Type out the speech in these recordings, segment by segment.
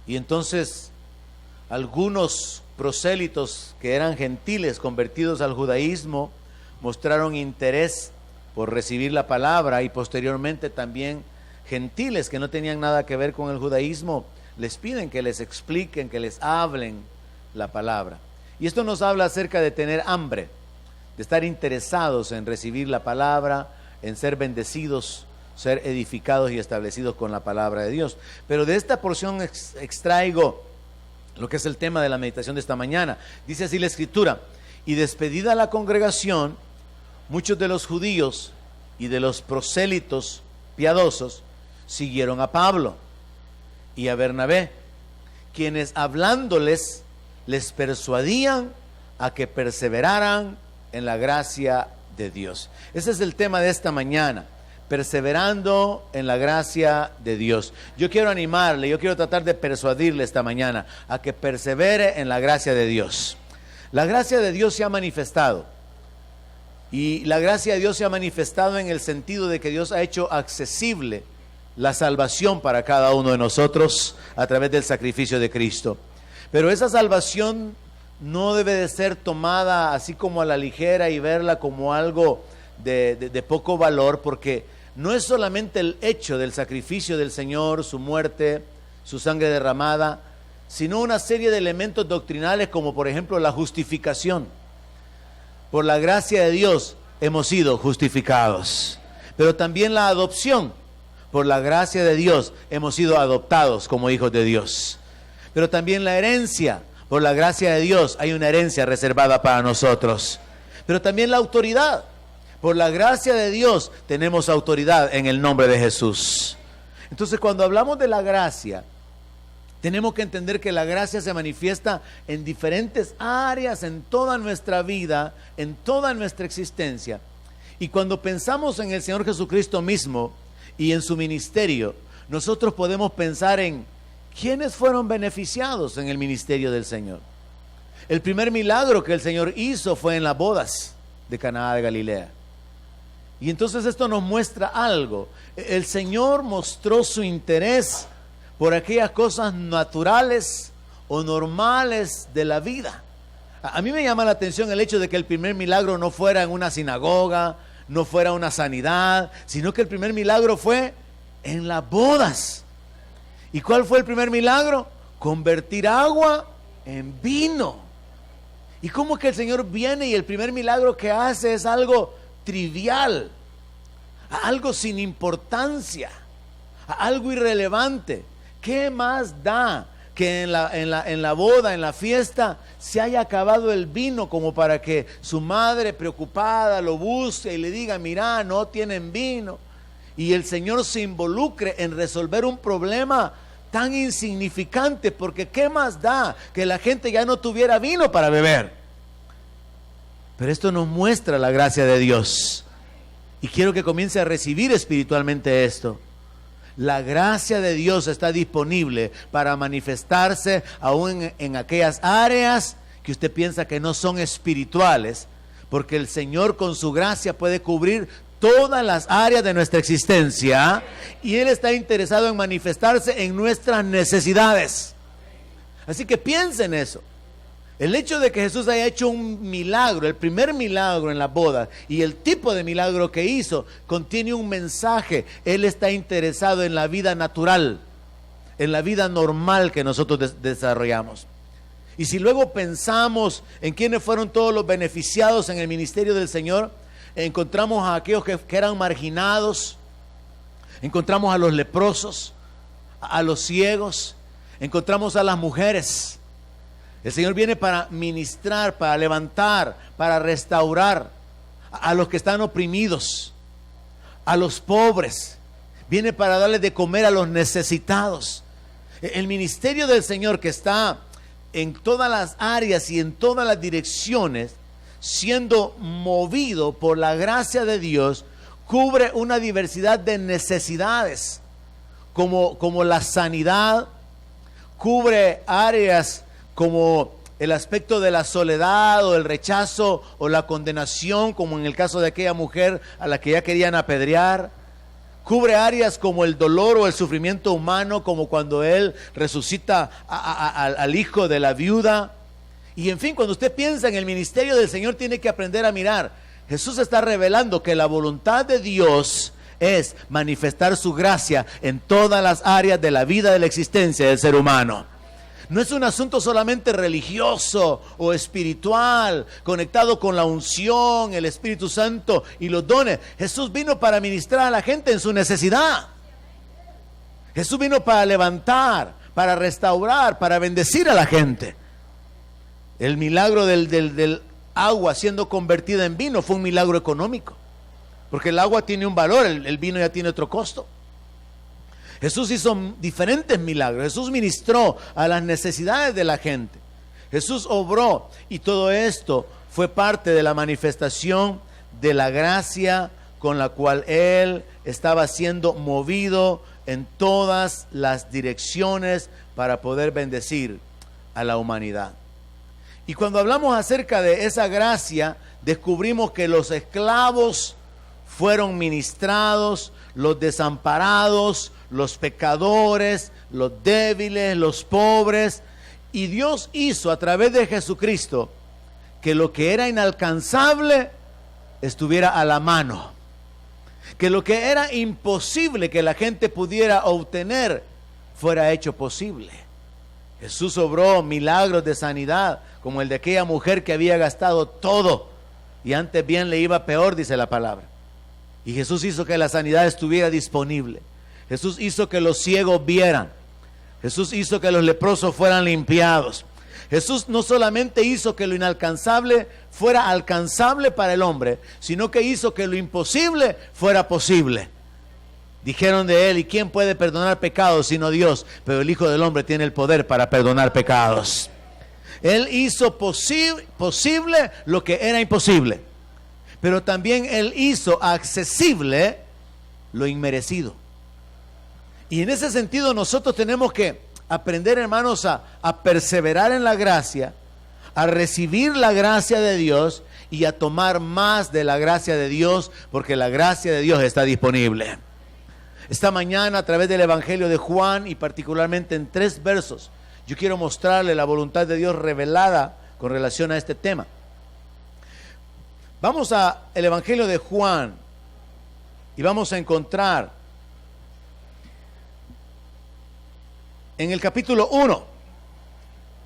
Y entonces algunos prosélitos que eran gentiles convertidos al judaísmo mostraron interés por recibir la palabra, y posteriormente también gentiles que no tenían nada que ver con el judaísmo les piden que les expliquen, que les hablen la palabra. Y esto nos habla acerca de tener hambre, de estar interesados en recibir la palabra, en ser bendecidos, ser edificados y establecidos con la palabra de Dios. Pero de esta porción extraigo lo que es el tema de la meditación de esta mañana. Dice así la Escritura: y despedida la congregación, muchos de los judíos y de los prosélitos piadosos siguieron a Pablo y a Bernabé, quienes hablándoles les persuadían a que perseveraran en la gracia de Dios. Ese es el tema de esta mañana: perseverando en la gracia de Dios. Yo quiero animarle, yo quiero tratar de persuadirle esta mañana a que persevere en la gracia de Dios. La gracia de Dios se ha manifestado, y la gracia de Dios se ha manifestado en el sentido de que Dios ha hecho accesible la salvación para cada uno de nosotros a través del sacrificio de Cristo. Pero esa salvación no debe de ser tomada así como a la ligera y verla como algo de poco valor, porque no es solamente el hecho del sacrificio del Señor, su muerte, su sangre derramada, sino una serie de elementos doctrinales, como por ejemplo la justificación. Por la gracia de Dios hemos sido justificados. Pero también la adopción. Por la gracia de Dios hemos sido adoptados como hijos de Dios. Pero también la herencia. Por la gracia de Dios hay una herencia reservada para nosotros. Pero también la autoridad. Por la gracia de Dios tenemos autoridad en el nombre de Jesús. Entonces, cuando hablamos de la gracia, tenemos que entender que la gracia se manifiesta en diferentes áreas en toda nuestra vida, en toda nuestra existencia. Y cuando pensamos en el Señor Jesucristo mismo y en su ministerio, nosotros podemos pensar en quiénes fueron beneficiados en el ministerio del Señor. El primer milagro que el Señor hizo fue en las bodas de Caná de Galilea. Y entonces esto nos muestra algo. El Señor mostró su interés por aquellas cosas naturales o normales de la vida. A mí me llama la atención el hecho de que el primer milagro no fuera en una sinagoga, no fuera una sanidad, sino que el primer milagro fue en las bodas. ¿Y cuál fue el primer milagro? Convertir agua en vino. ¿Y cómo es que el Señor viene y el primer milagro que hace es algo trivial, algo sin importancia, algo irrelevante? ¿Qué más da que en la boda, en la fiesta, se haya acabado el vino como para que su madre preocupada lo busque y le diga: mira, no tienen vino? Y el Señor se involucre en resolver un problema tan insignificante, porque ¿qué más da que la gente ya no tuviera vino para beber? Pero esto nos muestra la gracia de Dios, y quiero que comience a recibir espiritualmente esto. La gracia de Dios está disponible para manifestarse aún en aquellas áreas que usted piensa que no son espirituales, porque el Señor con su gracia puede cubrir todas las áreas de nuestra existencia, y Él está interesado en manifestarse en nuestras necesidades. Así que piensa en eso. El hecho de que Jesús haya hecho un milagro, el primer milagro en la boda, y el tipo de milagro que hizo, contiene un mensaje. Él está interesado en la vida natural, en la vida normal que nosotros desarrollamos. Y si luego pensamos en quiénes fueron todos los beneficiados en el ministerio del Señor, encontramos a aquellos que eran marginados, encontramos a los leprosos, a los ciegos, encontramos a las mujeres. El Señor viene para ministrar, para levantar, para restaurar a los que están oprimidos, a los pobres. Viene para darles de comer a los necesitados. El ministerio del Señor, que está en todas las áreas y en todas las direcciones, siendo movido por la gracia de Dios, cubre una diversidad de necesidades, como la sanidad, cubre áreas como el aspecto de la soledad o el rechazo o la condenación, como en el caso de aquella mujer a la que ya querían apedrear. Cubre áreas como el dolor o el sufrimiento humano, como cuando Él resucita al hijo de la viuda. Y en fin, cuando usted piensa en el ministerio del Señor, tiene que aprender a mirar. Jesús está revelando que la voluntad de Dios es manifestar su gracia en todas las áreas de la vida, de la existencia del ser humano. No es un asunto solamente religioso o espiritual, conectado con la unción, el Espíritu Santo y los dones. Jesús vino para ministrar a la gente en su necesidad. Jesús vino para levantar, para restaurar, para bendecir a la gente. El milagro del agua siendo convertida en vino fue un milagro económico, porque el agua tiene un valor, el vino ya tiene otro costo. Jesús hizo diferentes milagros. Jesús ministró a las necesidades de la gente. Jesús obró, y todo esto fue parte de la manifestación de la gracia con la cual Él estaba siendo movido en todas las direcciones para poder bendecir a la humanidad. Y cuando hablamos acerca de esa gracia, descubrimos que los esclavos fueron ministrados, los desamparados, los pecadores, los débiles, los pobres. Y Dios hizo a través de Jesucristo que lo que era inalcanzable estuviera a la mano, que lo que era imposible que la gente pudiera obtener fuera hecho posible. Jesús obró milagros de sanidad, como el de aquella mujer que había gastado todo y antes bien le iba peor, dice la palabra. Y Jesús hizo que la sanidad estuviera disponible. Jesús hizo que los ciegos vieran. Jesús hizo que los leprosos fueran limpiados. Jesús no solamente hizo que lo inalcanzable fuera alcanzable para el hombre, sino que hizo que lo imposible fuera posible. Dijeron de Él: ¿y quién puede perdonar pecados sino Dios? Pero el Hijo del Hombre tiene el poder para perdonar pecados. Él hizo posible lo que era imposible, pero también Él hizo accesible lo inmerecido. Y en ese sentido nosotros tenemos que aprender, hermanos, a perseverar en la gracia, a recibir la gracia de Dios y a tomar más de la gracia de Dios, porque la gracia de Dios está disponible. Esta mañana, a través del Evangelio de Juan, y particularmente en 3 versos, yo quiero mostrarle la voluntad de Dios revelada con relación a este tema. Vamos al Evangelio de Juan y vamos a encontrar en el capítulo 1,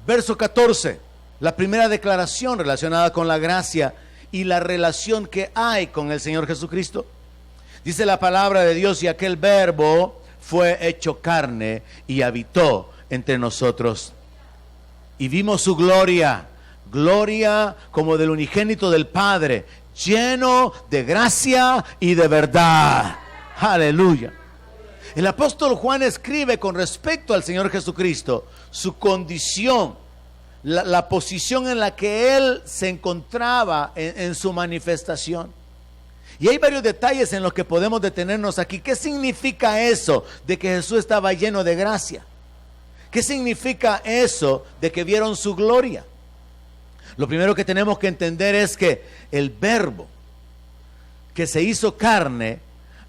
verso 14, la primera declaración relacionada con la gracia y la relación que hay con el Señor Jesucristo. Dice la palabra de Dios: y aquel verbo fue hecho carne y habitó entre nosotros. Y vimos su gloria, gloria como del unigénito del Padre, lleno de gracia y de verdad. Aleluya. El apóstol Juan escribe con respecto al Señor Jesucristo, su condición, la posición en la que Él se encontraba en su manifestación. Y hay varios detalles en los que podemos detenernos aquí. ¿Qué significa eso de que Jesús estaba lleno de gracia? ¿Qué significa eso de que vieron su gloria? Lo primero que tenemos que entender es que el verbo que se hizo carne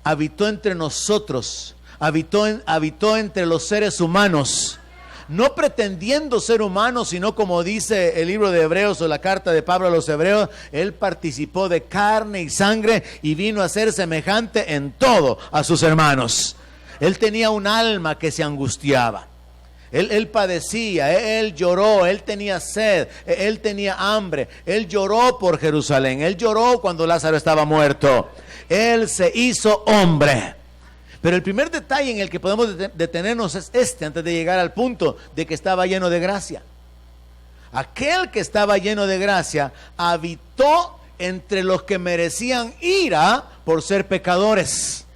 habitó entre nosotros, habitó entre los seres humanos, no pretendiendo ser humano, sino como dice el libro de Hebreos o la carta de Pablo a los Hebreos, Él participó de carne y sangre y vino a ser semejante en todo a sus hermanos. Él tenía un alma que se angustiaba. Él padecía, él lloró, él tenía sed, él tenía hambre, él lloró por Jerusalén, él lloró cuando Lázaro estaba muerto. Él se hizo hombre. Pero el primer detalle en el que podemos detenernos es este, antes de llegar al punto de que estaba lleno de gracia. Aquel que estaba lleno de gracia habitó entre los que merecían ira por ser pecadores.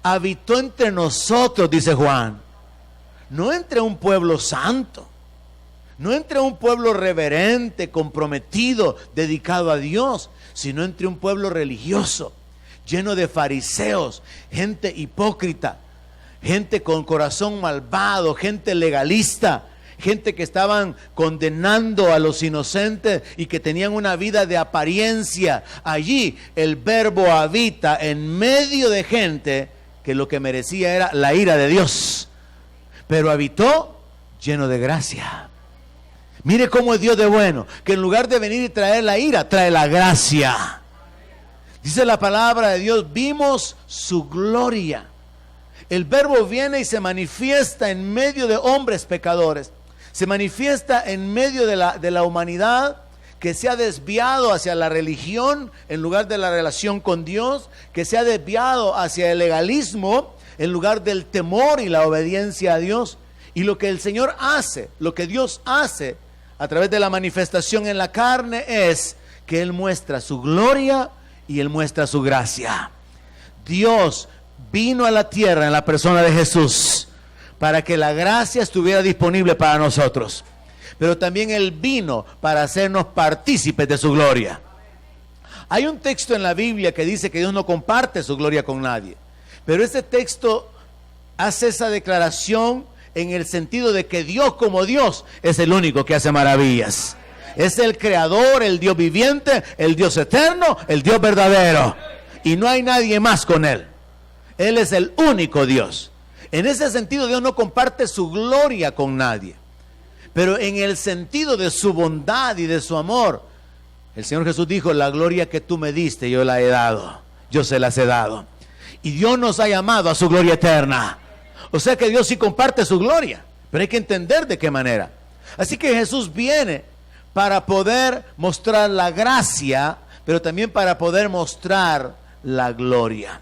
Habitó entre nosotros, dice Juan. No entre un pueblo santo, no entre un pueblo reverente, comprometido, dedicado a Dios, sino entre un pueblo religioso, lleno de fariseos, gente hipócrita, gente con corazón malvado, gente legalista, gente que estaban condenando a los inocentes y que tenían una vida de apariencia. Allí el verbo habita en medio de gente que lo que merecía era la ira de Dios, pero habitó lleno de gracia. Mire cómo es Dios de bueno, que en lugar de venir y traer la ira, trae la gracia. Dice la palabra de Dios, vimos su gloria. El Verbo viene y se manifiesta en medio de hombres pecadores. Se manifiesta en medio de la humanidad que se ha desviado hacia la religión en lugar de la relación con Dios, que se ha desviado hacia el legalismo en lugar del temor y la obediencia a Dios. Y lo que el Señor hace, lo que Dios hace a través de la manifestación en la carne es que Él muestra su gloria y Él muestra su gracia. Dios vino a la tierra en la persona de Jesús para que la gracia estuviera disponible para nosotros, pero también Él vino para hacernos partícipes de su gloria. Hay un texto en la Biblia que dice que Dios no comparte su gloria con nadie, pero ese texto hace esa declaración en el sentido de que Dios como Dios es el único que hace maravillas. Es el creador, el Dios viviente, el Dios eterno, el Dios verdadero. Y no hay nadie más con Él. Él es el único Dios. En ese sentido Dios no comparte su gloria con nadie. Pero en el sentido de su bondad y de su amor, el Señor Jesús dijo, la gloria que tú me diste yo la he dado. Yo se las he dado. Y Dios nos ha llamado a su gloria eterna. O sea que Dios sí comparte su gloria, pero hay que entender de qué manera. Así que Jesús viene para poder mostrar la gracia, pero también para poder mostrar la gloria.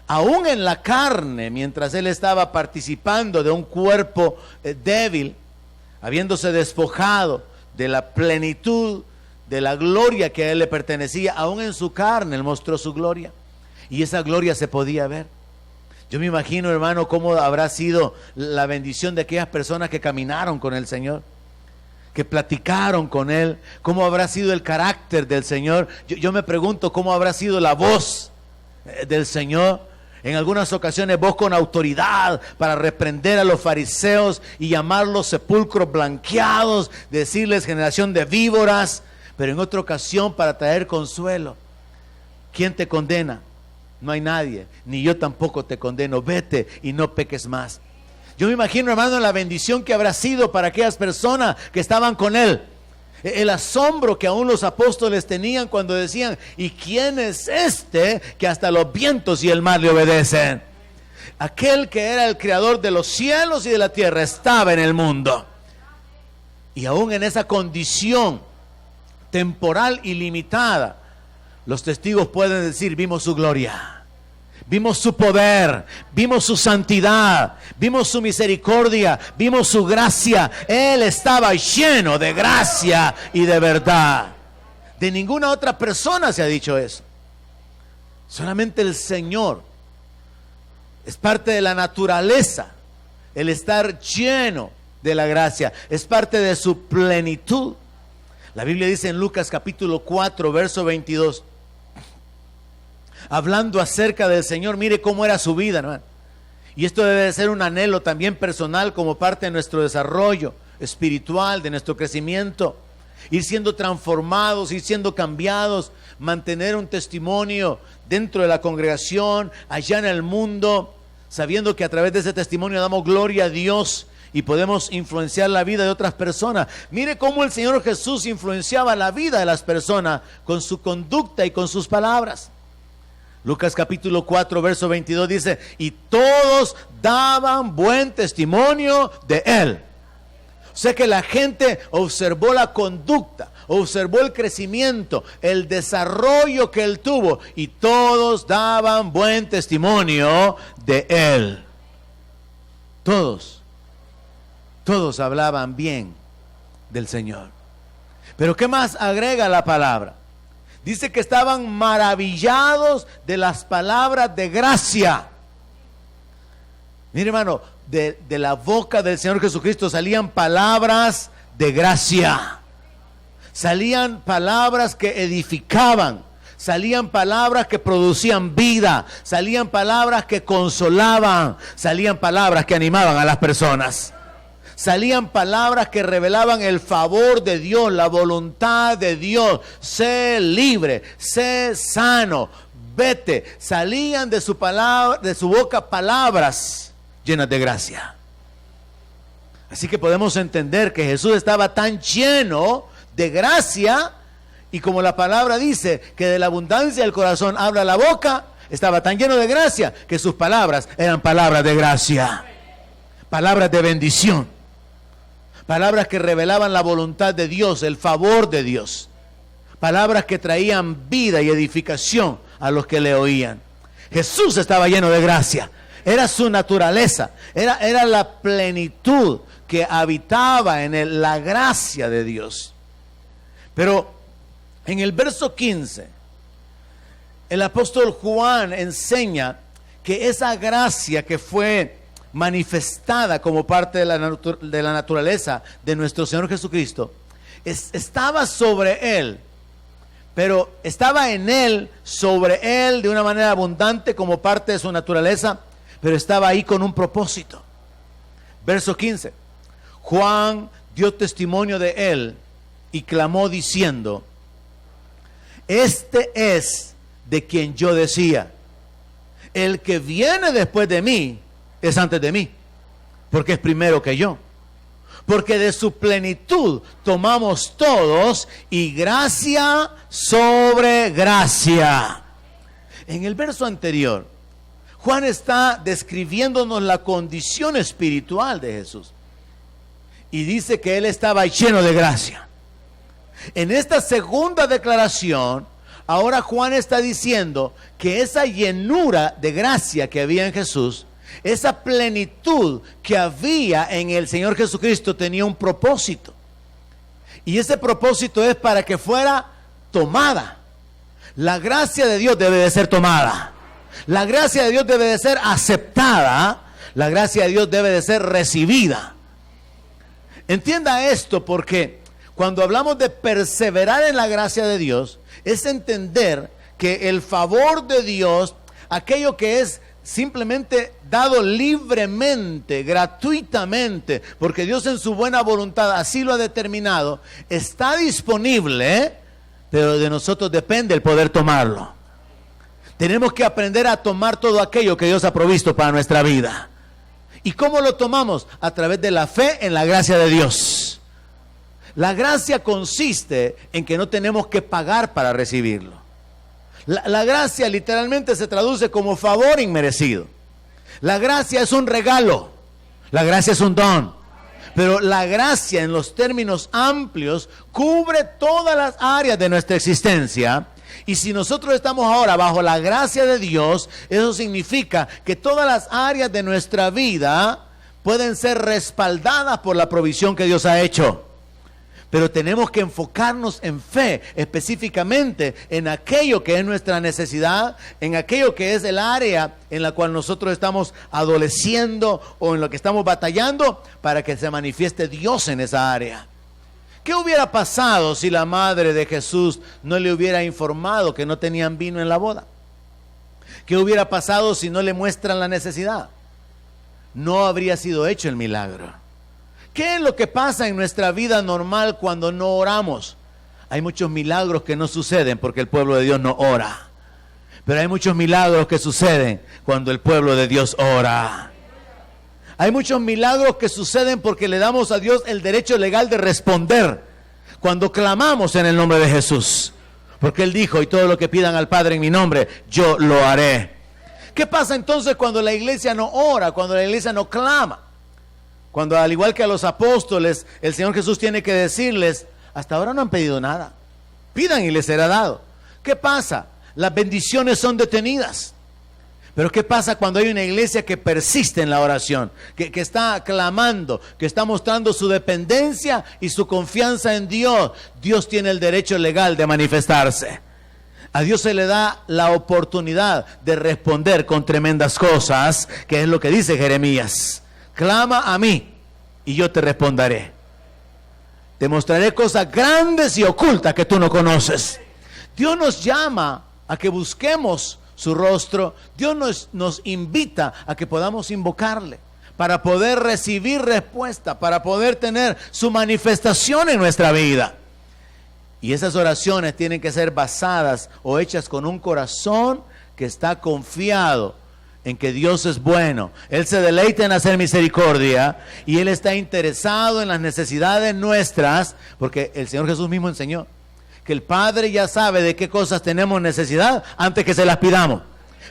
Aún en la carne, mientras Él estaba participando de un cuerpo débil, habiéndose despojado de la plenitud de la gloria que a Él le pertenecía, aún en su carne Él mostró su gloria. Y esa gloria se podía ver. Yo me imagino, hermano, cómo habrá sido la bendición de aquellas personas que caminaron con el Señor, que platicaron con Él, cómo habrá sido el carácter del Señor. Yo me pregunto cómo habrá sido la voz del Señor. En algunas ocasiones voz con autoridad para reprender a los fariseos y llamarlos sepulcros blanqueados, decirles generación de víboras, pero en otra ocasión para traer consuelo. ¿Quién te condena? No hay nadie, ni yo tampoco te condeno. Vete y no peques más. Yo me imagino, hermano, la bendición que habrá sido para aquellas personas que estaban con Él. El asombro que aún los apóstoles tenían cuando decían, ¿y quién es este que hasta los vientos y el mar le obedecen? Aquel que era el creador de los cielos y de la tierra estaba en el mundo. Y aún en esa condición temporal y limitada, los testigos pueden decir, vimos su gloria, vimos su poder, vimos su santidad, vimos su misericordia, vimos su gracia. Él estaba lleno de gracia y de verdad. De ninguna otra persona se ha dicho eso. Solamente el Señor. Es parte de la naturaleza el estar lleno de la gracia. Es parte de su plenitud. La Biblia dice en Lucas capítulo 4, verso 22, hablando acerca del Señor, mire cómo era su vida, hermano. Y esto debe de ser un anhelo también personal como parte de nuestro desarrollo espiritual, de nuestro crecimiento. Ir siendo transformados, ir siendo cambiados, mantener un testimonio dentro de la congregación, allá en el mundo, sabiendo que a través de ese testimonio damos gloria a Dios y podemos influenciar la vida de otras personas. Mire cómo el Señor Jesús influenciaba la vida de las personas con su conducta y con sus palabras. Lucas capítulo 4, verso 22 dice, y todos daban buen testimonio de Él. O sea que la gente observó la conducta, observó el crecimiento, el desarrollo que Él tuvo, y todos daban buen testimonio de Él. Todos hablaban bien del Señor. Pero ¿qué más agrega la palabra? Dice que estaban maravillados de las palabras de gracia. Mire, hermano, de la boca del Señor Jesucristo salían palabras de gracia. Salían palabras que edificaban. Salían palabras que producían vida. Salían palabras que consolaban. Salían palabras que animaban a las personas. Salían palabras que revelaban el favor de Dios, la voluntad de Dios. Sé libre, sé sano, vete. Salían de su palabra, de su boca palabras llenas de gracia. Así que podemos entender que Jesús estaba tan lleno de gracia, y como la palabra dice que de la abundancia del corazón habla la boca, estaba tan lleno de gracia que sus palabras eran palabras de gracia, palabras de bendición, palabras que revelaban la voluntad de Dios, el favor de Dios, palabras que traían vida y edificación a los que le oían. Jesús estaba lleno de gracia, era su naturaleza, era la plenitud que habitaba en él, la gracia de Dios. Pero en el verso 15, el apóstol Juan enseña que esa gracia que fue manifestada como parte de la naturaleza de nuestro Señor Jesucristo, estaba sobre él, pero estaba en él, sobre él de una manera abundante como parte de su naturaleza, pero estaba ahí con un propósito. Verso 15, Juan dio testimonio de él y clamó diciendo: este es de quien yo decía, el que viene después de mí es antes de mí, porque es primero que yo. Porque de su plenitud tomamos todos, y gracia sobre gracia. En el verso anterior, Juan está describiéndonos la condición espiritual de Jesús, y dice que él estaba lleno de gracia. En esta segunda declaración, ahora Juan está diciendo que esa llenura de gracia que había en Jesús, esa plenitud que había en el Señor Jesucristo, tenía un propósito. Y ese propósito es para que fuera tomada. La gracia de Dios debe de ser tomada. La gracia de Dios debe de ser aceptada. La gracia de Dios debe de ser recibida. Entienda esto, porque cuando hablamos de perseverar en la gracia de Dios, es entender que el favor de Dios, aquello que es simplemente dado libremente, gratuitamente, porque Dios en su buena voluntad así lo ha determinado, está disponible, pero de nosotros depende el poder tomarlo. Tenemos que aprender a tomar todo aquello que Dios ha provisto para nuestra vida. ¿Y cómo lo tomamos? A través de la fe en la gracia de Dios. La gracia consiste en que no tenemos que pagar para recibirlo. La gracia literalmente se traduce como favor inmerecido. La gracia es un regalo. La gracia es un don. Pero la gracia, en los términos amplios, cubre todas las áreas de nuestra existencia. Y si nosotros estamos ahora bajo la gracia de Dios, eso significa que todas las áreas de nuestra vida pueden ser respaldadas por la provisión que Dios ha hecho. Pero tenemos que enfocarnos en fe, específicamente en aquello que es nuestra necesidad, en aquello que es el área en la cual nosotros estamos adoleciendo o en lo que estamos batallando, para que se manifieste Dios en esa área. ¿Qué hubiera pasado si la madre de Jesús no le hubiera informado que no tenían vino en la boda? ¿Qué hubiera pasado si no le muestran la necesidad? No habría sido hecho el milagro. ¿Qué es lo que pasa en nuestra vida normal cuando no oramos? Hay muchos milagros que no suceden porque el pueblo de Dios no ora. Pero hay muchos milagros que suceden cuando el pueblo de Dios ora. Hay muchos milagros que suceden porque le damos a Dios el derecho legal de responder cuando clamamos en el nombre de Jesús. Porque Él dijo: y todo lo que pidan al Padre en mi nombre, yo lo haré. ¿Qué pasa entonces cuando la iglesia no ora, cuando la iglesia no clama? Cuando, al igual que a los apóstoles, el Señor Jesús tiene que decirles: hasta ahora no han pedido nada, pidan y les será dado. ¿Qué pasa? Las bendiciones son detenidas. Pero ¿qué pasa cuando hay una iglesia que persiste en la oración, que está clamando, que está mostrando su dependencia y su confianza en Dios? Dios tiene el derecho legal de manifestarse. A Dios se le da la oportunidad de responder con tremendas cosas, que es lo que dice Jeremías: clama a mí y yo te responderé. Te mostraré cosas grandes y ocultas que tú no conoces. Dios nos llama a que busquemos su rostro. Dios nos invita a que podamos invocarle para poder recibir respuesta, para poder tener su manifestación en nuestra vida. Y esas oraciones tienen que ser basadas o hechas con un corazón que está confiado en que Dios es bueno. Él se deleita en hacer misericordia y Él está interesado en las necesidades nuestras, porque el Señor Jesús mismo enseñó que el Padre ya sabe de qué cosas tenemos necesidad antes que se las pidamos.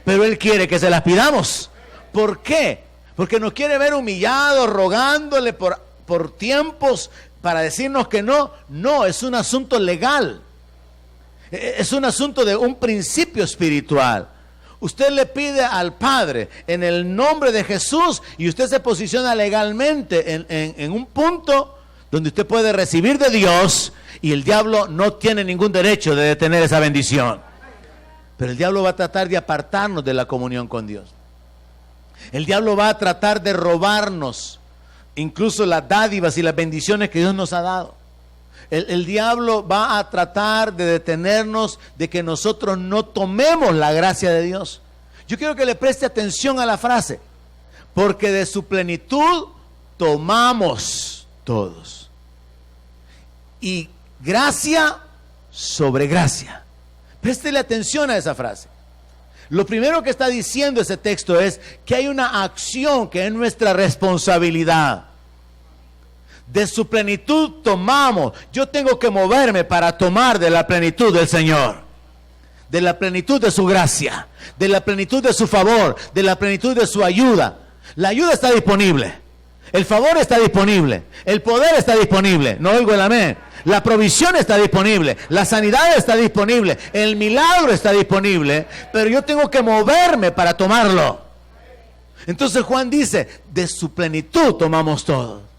Pero Él quiere que se las pidamos. ¿Por qué? Porque nos quiere ver humillados, rogándole por tiempos para decirnos que no. No, es un asunto legal. Es un asunto de un principio espiritual. Usted le pide al Padre en el nombre de Jesús y usted se posiciona legalmente en un punto donde usted puede recibir de Dios y el diablo no tiene ningún derecho de detener esa bendición. Pero el diablo va a tratar de apartarnos de la comunión con Dios. El diablo va a tratar de robarnos incluso las dádivas y las bendiciones que Dios nos ha dado. El diablo va a tratar de detenernos de que nosotros no tomemos la gracia de Dios. Yo quiero que le preste atención a la frase, porque de su plenitud tomamos todos. Y gracia sobre gracia. Préstele atención a esa frase. Lo primero que está diciendo ese texto es que hay una acción que es nuestra responsabilidad. De su plenitud tomamos. Yo tengo que moverme para tomar de la plenitud del Señor, de la plenitud de su gracia, de la plenitud de su favor, de la plenitud de su ayuda. La ayuda está disponible, el favor está disponible, el poder está disponible. No oigo el amén. La provisión está disponible, la sanidad está disponible, el milagro está disponible, pero yo tengo que moverme para tomarlo. Entonces Juan dice, de su plenitud tomamos todo.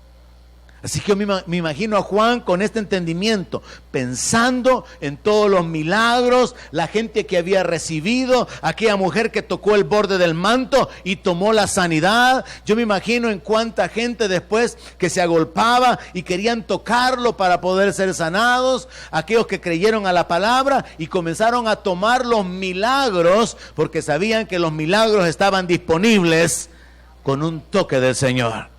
Así que yo me imagino a Juan con este entendimiento, pensando en todos los milagros, la gente que había recibido, aquella mujer que tocó el borde del manto y tomó la sanidad. Yo me imagino en cuánta gente después que se agolpaba y querían tocarlo para poder ser sanados, aquellos que creyeron a la palabra y comenzaron a tomar los milagros porque sabían que los milagros estaban disponibles con un toque del Señor.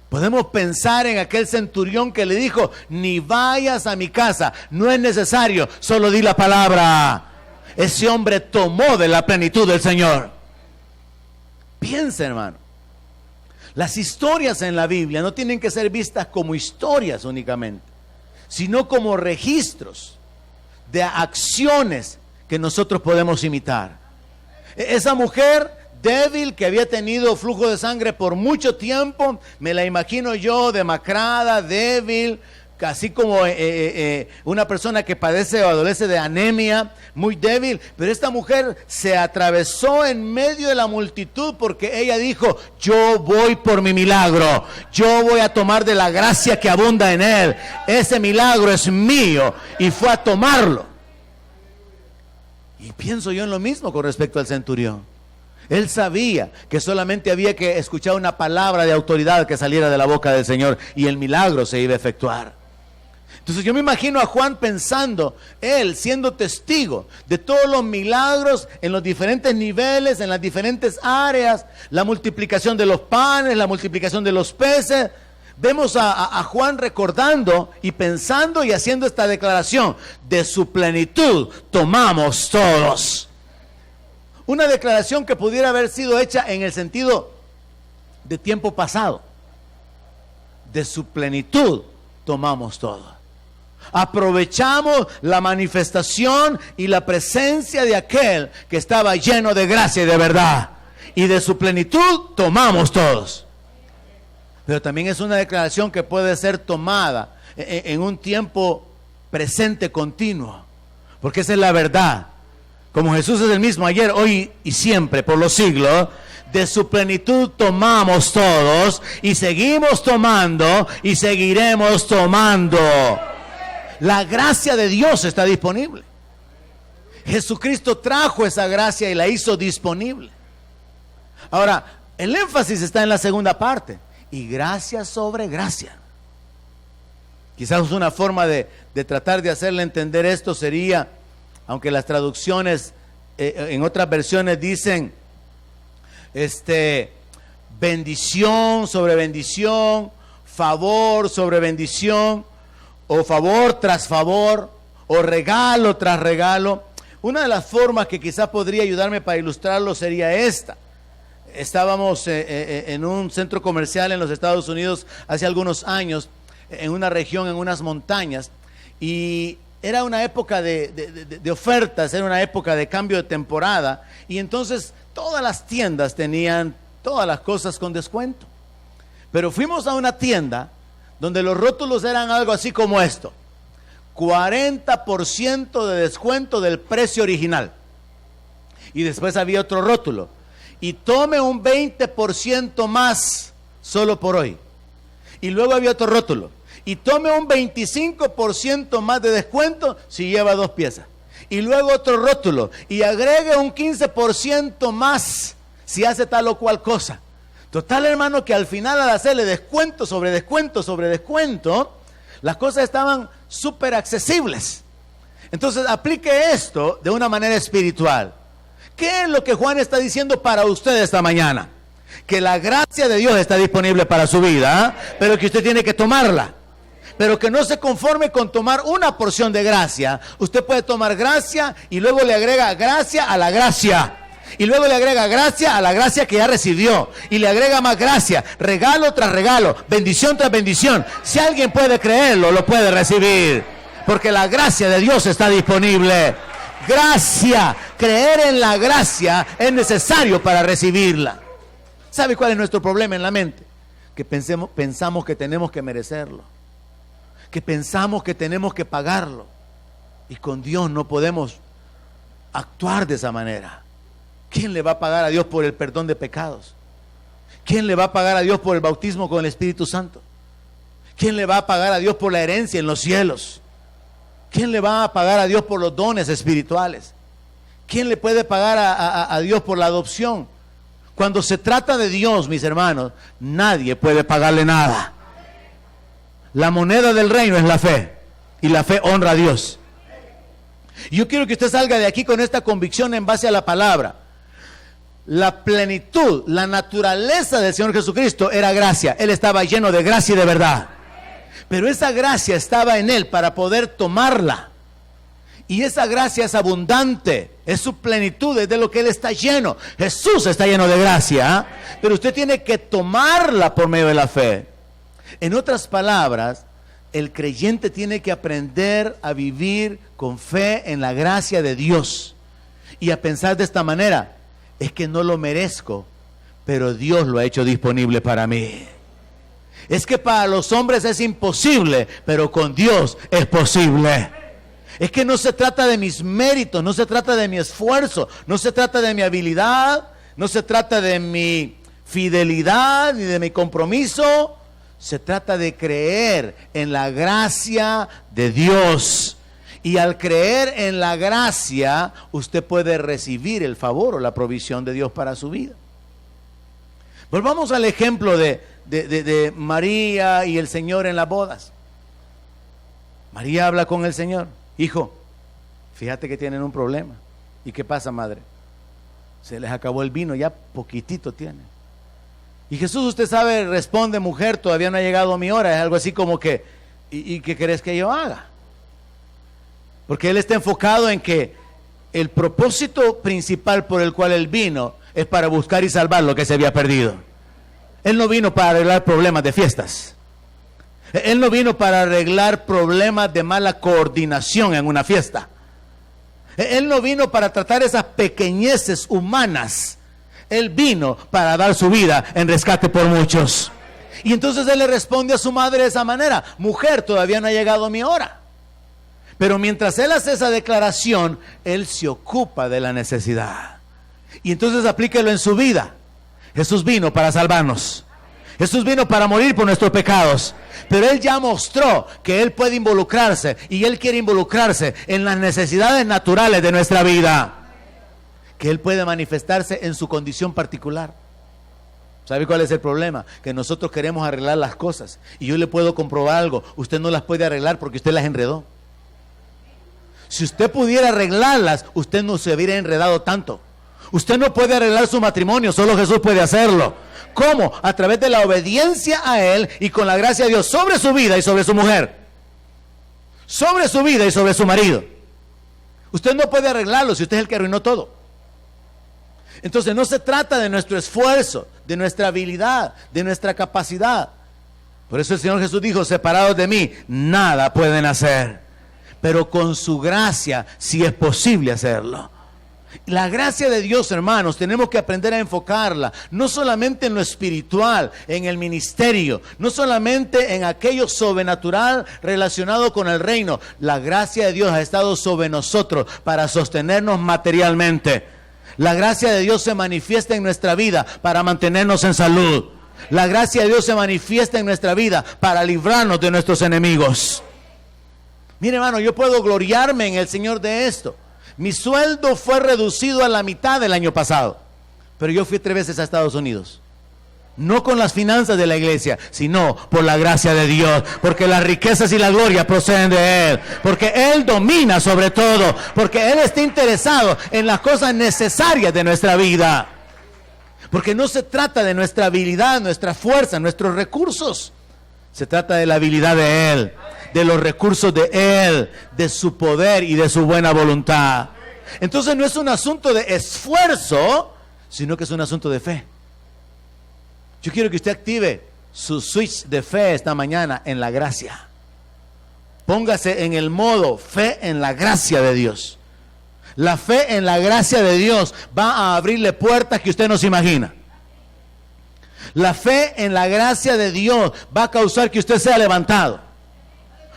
Podemos pensar en aquel centurión que le dijo, ni vayas a mi casa, no es necesario, solo di la palabra. Ese hombre tomó de la plenitud del Señor. Piensa, hermano, las historias en la Biblia no tienen que ser vistas como historias únicamente, sino como registros de acciones que nosotros podemos imitar. Esa mujer débil que había tenido flujo de sangre por mucho tiempo, me la imagino yo demacrada, débil, así como una persona que padece o adolece de anemia, muy débil, pero esta mujer se atravesó en medio de la multitud porque ella dijo, yo voy por mi milagro, yo voy a tomar de la gracia que abunda en él, ese milagro es mío, y fue a tomarlo. Y pienso yo en lo mismo con respecto al centurión. Él sabía que solamente había que escuchar una palabra de autoridad que saliera de la boca del Señor y el milagro se iba a efectuar. Entonces yo me imagino a Juan pensando, él siendo testigo de todos los milagros en los diferentes niveles, en las diferentes áreas, la multiplicación de los panes, la multiplicación de los peces. Vemos a Juan recordando y pensando y haciendo esta declaración, de su plenitud tomamos todos. Una declaración que pudiera haber sido hecha en el sentido de tiempo pasado. De su plenitud tomamos todo. Aprovechamos la manifestación y la presencia de aquel que estaba lleno de gracia y de verdad. Y de su plenitud tomamos todos. Pero también es una declaración que puede ser tomada en un tiempo presente continuo. Porque esa es la verdad. Como Jesús es el mismo ayer, hoy y siempre, por los siglos, de su plenitud tomamos todos y seguimos tomando y seguiremos tomando. La gracia de Dios está disponible. Jesucristo trajo esa gracia y la hizo disponible. Ahora, el énfasis está en la segunda parte. Y gracia sobre gracia. Quizás una forma de tratar de hacerle entender esto sería, aunque las traducciones en otras versiones dicen bendición sobre bendición, favor sobre bendición, o favor tras favor, o regalo tras regalo. Una de las formas que quizás podría ayudarme para ilustrarlo sería esta. Estábamos en un centro comercial en los Estados Unidos hace algunos años, en una región, en unas montañas, y era una época de ofertas, era una época de cambio de temporada, y entonces todas las tiendas tenían todas las cosas con descuento. Pero fuimos a una tienda donde los rótulos eran algo así como esto: 40% de descuento del precio original. Y después había otro rótulo: y tome un 20% más solo por hoy. Y luego había otro rótulo: y tome un 25% más de descuento si lleva 2 piezas. Y luego otro rótulo: y agregue un 15% más si hace tal o cual cosa. Total, hermano, que al final, al hacerle descuento sobre descuento sobre descuento, las cosas estaban súper accesibles. Entonces aplique esto de una manera espiritual. ¿Qué es lo que Juan está diciendo para usted esta mañana? Que la gracia de Dios está disponible para su vida, pero que usted tiene que tomarla. Pero que no se conforme con tomar una porción de gracia. Usted puede tomar gracia y luego le agrega gracia a la gracia. Y luego le agrega gracia a la gracia que ya recibió. Y le agrega más gracia, regalo tras regalo, bendición tras bendición. Si alguien puede creerlo, lo puede recibir. Porque la gracia de Dios está disponible. Gracia, creer en la gracia es necesario para recibirla. ¿Sabe cuál es nuestro problema en la mente? Que pensamos que tenemos que merecerlo. Que pensamos que tenemos que pagarlo. Y con Dios no podemos actuar de esa manera. ¿Quién le va a pagar a Dios por el perdón de pecados? ¿Quién le va a pagar a Dios por el bautismo con el Espíritu Santo? ¿Quién le va a pagar a Dios por la herencia en los cielos? ¿Quién le va a pagar a Dios por los dones espirituales? ¿Quién le puede pagar a Dios por la adopción? Cuando se trata de Dios, mis hermanos, nadie puede pagarle nada. La moneda del reino es la fe, y la fe honra a Dios. Y yo quiero que usted salga de aquí con esta convicción en base a la palabra. La plenitud, la naturaleza del Señor Jesucristo era gracia. Él estaba lleno de gracia y de verdad. Pero esa gracia estaba en Él para poder tomarla. Y esa gracia es abundante, es su plenitud, es de lo que Él está lleno. Jesús está lleno de gracia, pero usted tiene que tomarla por medio de la fe. En otras palabras, el creyente tiene que aprender a vivir con fe en la gracia de Dios y a pensar de esta manera: es que no lo merezco, pero Dios lo ha hecho disponible para mí. Es que para los hombres es imposible, pero con Dios es posible. Es que no se trata de mis méritos, no se trata de mi esfuerzo, no se trata de mi habilidad, no se trata de mi fidelidad ni de mi compromiso. Se trata de creer en la gracia de Dios. Y al creer en la gracia, usted puede recibir el favor o la provisión de Dios para su vida. Volvamos al ejemplo de María y el Señor en las bodas. María habla con el Señor: hijo, fíjate que tienen un problema. ¿Y qué pasa, madre? Se les acabó el vino, ya poquitito tienen. Y Jesús, usted sabe, responde: mujer, todavía no ha llegado mi hora. Es algo así como que, ¿y qué querés que yo haga? Porque Él está enfocado en que el propósito principal por el cual Él vino es para buscar y salvar lo que se había perdido. Él no vino para arreglar problemas de fiestas. Él no vino para arreglar problemas de mala coordinación en una fiesta. Él no vino para tratar esas pequeñeces humanas. Él vino para dar su vida en rescate por muchos. Y entonces Él le responde a su madre de esa manera: mujer, todavía no ha llegado mi hora. Pero mientras Él hace esa declaración, Él se ocupa de la necesidad. Y entonces aplíquelo en su vida. Jesús vino para salvarnos. Jesús vino para morir por nuestros pecados. Pero Él ya mostró que Él puede involucrarse, y Él quiere involucrarse en las necesidades naturales de nuestra vida. Que Él puede manifestarse en su condición particular. ¿Sabe cuál es el problema? Que nosotros queremos arreglar las cosas. Y yo le puedo comprobar algo: usted no las puede arreglar porque usted las enredó. Si usted pudiera arreglarlas, usted no se hubiera enredado tanto. Usted no puede arreglar su matrimonio, solo Jesús puede hacerlo. ¿Cómo? A través de la obediencia a Él y con la gracia de Dios sobre su vida y sobre su mujer. Sobre su vida y sobre su marido. Usted no puede arreglarlo si usted es el que arruinó todo. Entonces no se trata de nuestro esfuerzo, de nuestra habilidad, de nuestra capacidad. Por eso el Señor Jesús dijo, separados de mí, nada pueden hacer. Pero con su gracia sí es posible hacerlo. La gracia de Dios, hermanos, tenemos que aprender a enfocarla, no solamente en lo espiritual, en el ministerio, no solamente en aquello sobrenatural relacionado con el reino. La gracia de Dios ha estado sobre nosotros para sostenernos materialmente. La gracia de Dios se manifiesta en nuestra vida para mantenernos en salud. La gracia de Dios se manifiesta en nuestra vida para librarnos de nuestros enemigos. Mire, hermano, yo puedo gloriarme en el Señor de esto. Mi sueldo fue reducido a la mitad del año pasado, pero yo fui 3 veces a Estados Unidos. No con las finanzas de la iglesia, sino por la gracia de Dios, porque las riquezas y la gloria proceden de Él, porque Él domina sobre todo, porque Él está interesado en las cosas necesarias de nuestra vida. Porque no se trata de nuestra habilidad, nuestra fuerza, nuestros recursos. Se trata de la habilidad de Él, de los recursos de Él, de su poder y de su buena voluntad. Entonces no es un asunto de esfuerzo, sino que es un asunto de fe. Yo quiero que usted active su switch de fe esta mañana en la gracia. Póngase en el modo fe en la gracia de Dios. La fe en la gracia de Dios va a abrirle puertas que usted no se imagina. La fe en la gracia de Dios va a causar que usted sea levantado.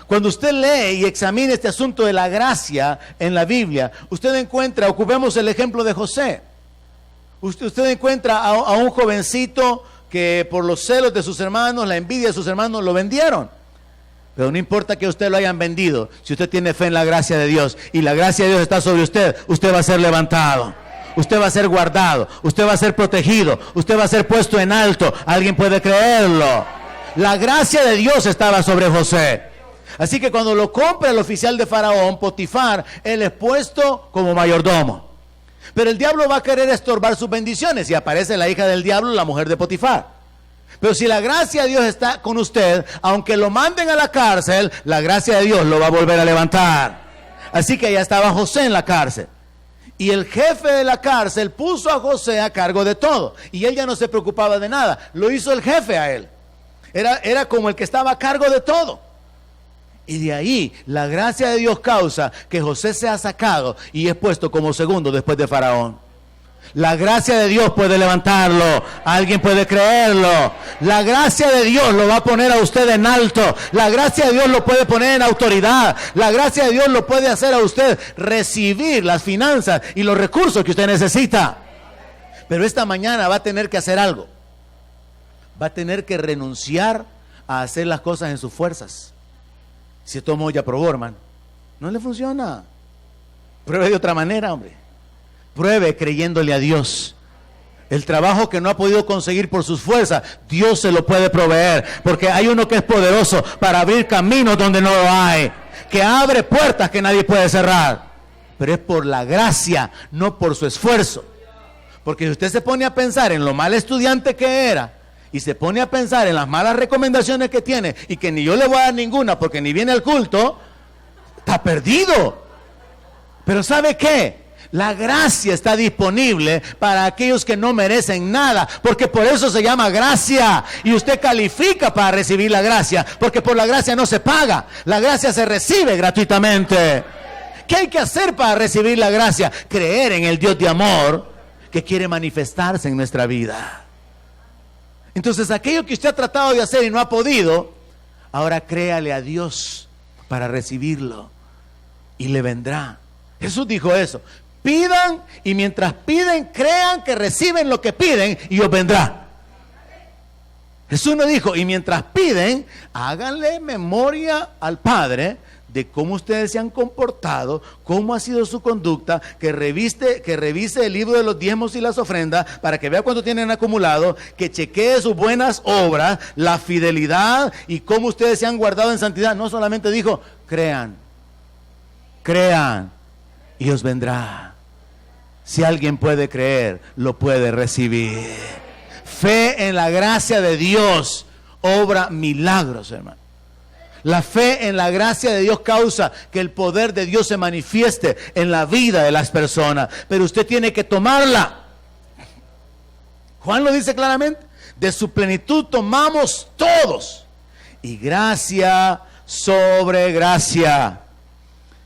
Cuando usted lee y examina este asunto de la gracia en la Biblia, usted encuentra, ocupemos el ejemplo de José. Usted encuentra a un jovencito que por los celos de sus hermanos, la envidia de sus hermanos, lo vendieron. Pero no importa que usted lo hayan vendido, si usted tiene fe en la gracia de Dios y la gracia de Dios está sobre usted, usted va a ser levantado. Usted va a ser guardado, usted va a ser protegido, usted va a ser puesto en alto. Alguien puede creerlo. La gracia de Dios estaba sobre José. Así que cuando lo compra el oficial de Faraón, Potifar, él es puesto como mayordomo. Pero el diablo va a querer estorbar sus bendiciones y aparece la hija del diablo, la mujer de Potifar. Pero si la gracia de Dios está con usted, aunque lo manden a la cárcel, la gracia de Dios lo va a volver a levantar. Así que ya estaba José en la cárcel. Y el jefe de la cárcel puso a José a cargo de todo. Y él ya no se preocupaba de nada. Lo hizo el jefe a él. Era como el que estaba a cargo de todo. Y de ahí la gracia de Dios causa que José sea sacado y es puesto como segundo después de Faraón. La gracia de Dios puede levantarlo. Alguien puede creerlo. La gracia de Dios lo va a poner a usted en alto. La gracia de Dios lo puede poner en autoridad. La gracia de Dios lo puede hacer a usted recibir las finanzas y los recursos que usted necesita. Pero esta mañana va a tener que hacer algo. Va a tener que renunciar a hacer las cosas en sus fuerzas. Si tomó ya probó, hermano, no le funciona. Pruebe de otra manera, hombre. Pruebe creyéndole a Dios. El trabajo que no ha podido conseguir por sus fuerzas, Dios se lo puede proveer. Porque hay uno que es poderoso para abrir caminos donde no lo hay. Que abre puertas que nadie puede cerrar. Pero es por la gracia, no por su esfuerzo. Porque si usted se pone a pensar en lo mal estudiante que era, y se pone a pensar en las malas recomendaciones que tiene, y que ni yo le voy a dar ninguna porque ni viene al culto, está perdido. Pero ¿sabe qué? La gracia está disponible para aquellos que no merecen nada, porque por eso se llama gracia. Y usted califica para recibir la gracia, porque por la gracia no se paga. La gracia se recibe gratuitamente. ¿Qué hay que hacer para recibir la gracia? Creer en el Dios de amor que quiere manifestarse en nuestra vida. Entonces, aquello que usted ha tratado de hacer y no ha podido, ahora créale a Dios para recibirlo y le vendrá. Jesús dijo eso. Pidan y mientras piden, crean que reciben lo que piden y os vendrá. Jesús no dijo, y mientras piden, háganle memoria al Padre de cómo ustedes se han comportado, cómo ha sido su conducta, que revise el libro de los diezmos y las ofrendas para que vea cuánto tienen acumulado, que chequee sus buenas obras, la fidelidad y cómo ustedes se han guardado en santidad. No solamente dijo, crean y os vendrá. Si alguien puede creer, lo puede recibir. Fe en la gracia de Dios obra milagros, hermano. La fe en la gracia de Dios causa que el poder de Dios se manifieste en la vida de las personas. Pero usted tiene que tomarla. Juan lo dice claramente. De su plenitud tomamos todos. Y gracia sobre gracia.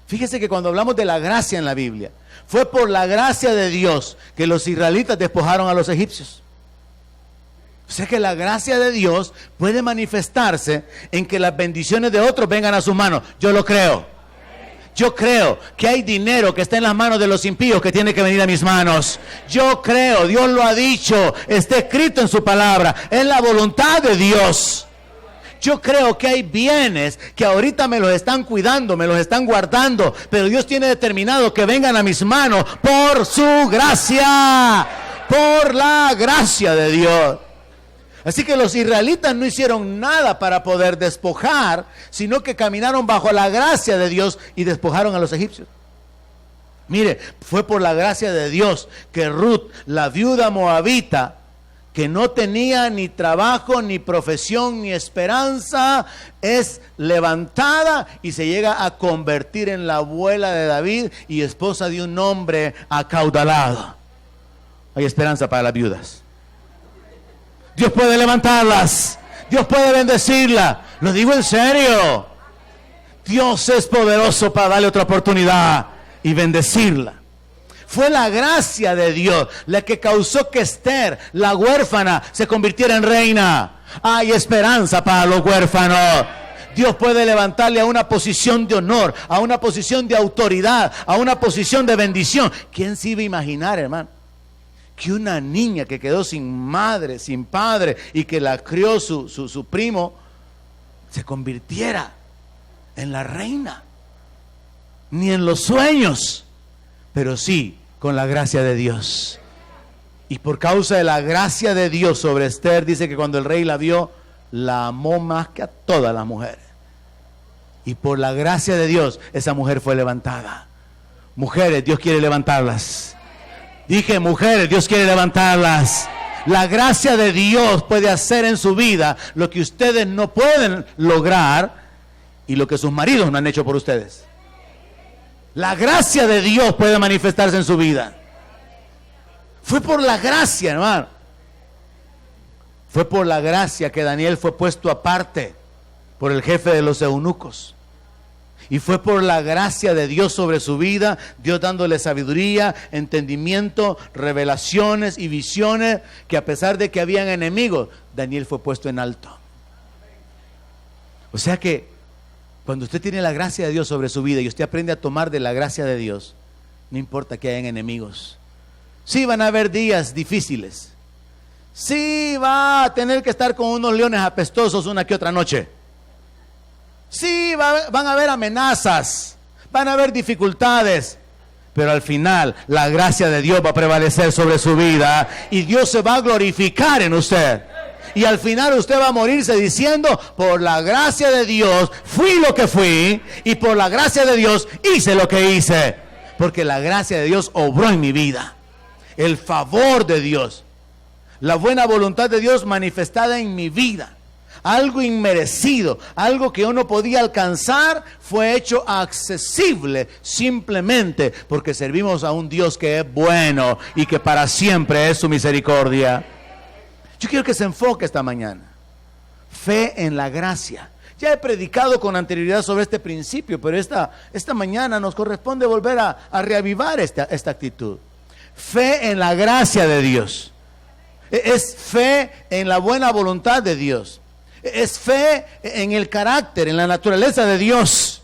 Fíjese que cuando hablamos de la gracia en la Biblia, fue por la gracia de Dios que los israelitas despojaron a los egipcios. O sea que la gracia de Dios puede manifestarse en que las bendiciones de otros vengan a sus manos. Yo lo creo. Yo creo que hay dinero que está en las manos de los impíos que tiene que venir a mis manos. Yo creo, Dios lo ha dicho, está escrito en su palabra, es la voluntad de Dios. Yo creo que hay bienes que ahorita me los están cuidando, me los están guardando, pero Dios tiene determinado que vengan a mis manos por su gracia, por la gracia de Dios. Así que los israelitas no hicieron nada para poder despojar, sino que caminaron bajo la gracia de Dios y despojaron a los egipcios. Mire, fue por la gracia de Dios que Ruth, la viuda moabita, que no tenía ni trabajo, ni profesión, ni esperanza, es levantada y se llega a convertir en la abuela de David y esposa de un hombre acaudalado. Hay esperanza para las viudas. Dios puede levantarlas. Dios puede bendecirla. Lo digo en serio. Dios es poderoso para darle otra oportunidad y bendecirla. Fue la gracia de Dios la que causó que Esther, la huérfana, se convirtiera en reina. Hay esperanza para los huérfanos. Dios puede levantarle a una posición de honor, a una posición de autoridad, a una posición de bendición. ¿Quién se iba a imaginar, hermano, que una niña que quedó sin madre, sin padre y que la crió su primo, se convirtiera en la reina? Ni en los sueños, pero sí con la gracia de Dios. Y por causa de la gracia de Dios sobre Esther, dice que cuando el rey la vio, la amó más que a todas las mujeres. Y por la gracia de Dios, esa mujer fue levantada. Mujeres, Dios quiere levantarlas. Dije, mujeres, Dios quiere levantarlas. La gracia de Dios puede hacer en su vida lo que ustedes no pueden lograr y lo que sus maridos no han hecho por ustedes. La gracia de Dios puede manifestarse en su vida. Fue por la gracia, hermano. Fue por la gracia que Daniel fue puesto aparte por el jefe de los eunucos. Y fue por la gracia de Dios sobre su vida, Dios dándole sabiduría, entendimiento, revelaciones y visiones, que a pesar de que habían enemigos, Daniel fue puesto en alto. O sea que cuando usted tiene la gracia de Dios sobre su vida y usted aprende a tomar de la gracia de Dios, no importa que hayan enemigos. Sí van a haber días difíciles. Sí va a tener que estar con unos leones apestosos una que otra noche. Sí, van a haber amenazas, van a haber dificultades, pero al final la gracia de Dios va a prevalecer sobre su vida y Dios se va a glorificar en usted. Y al final usted va a morirse diciendo, por la gracia de Dios fui lo que fui y por la gracia de Dios hice lo que hice. Porque la gracia de Dios obró en mi vida. El favor de Dios, la buena voluntad de Dios manifestada en mi vida. Algo inmerecido, algo que yo no podía alcanzar, fue hecho accesible simplemente porque servimos a un Dios que es bueno y que para siempre es su misericordia. Yo quiero que se enfoque esta mañana. Fe en la gracia. Ya he predicado con anterioridad sobre este principio, pero esta mañana nos corresponde volver a reavivar esta actitud. Fe en la gracia de Dios. Es fe en la buena voluntad de Dios. Es fe en el carácter, en la naturaleza de Dios.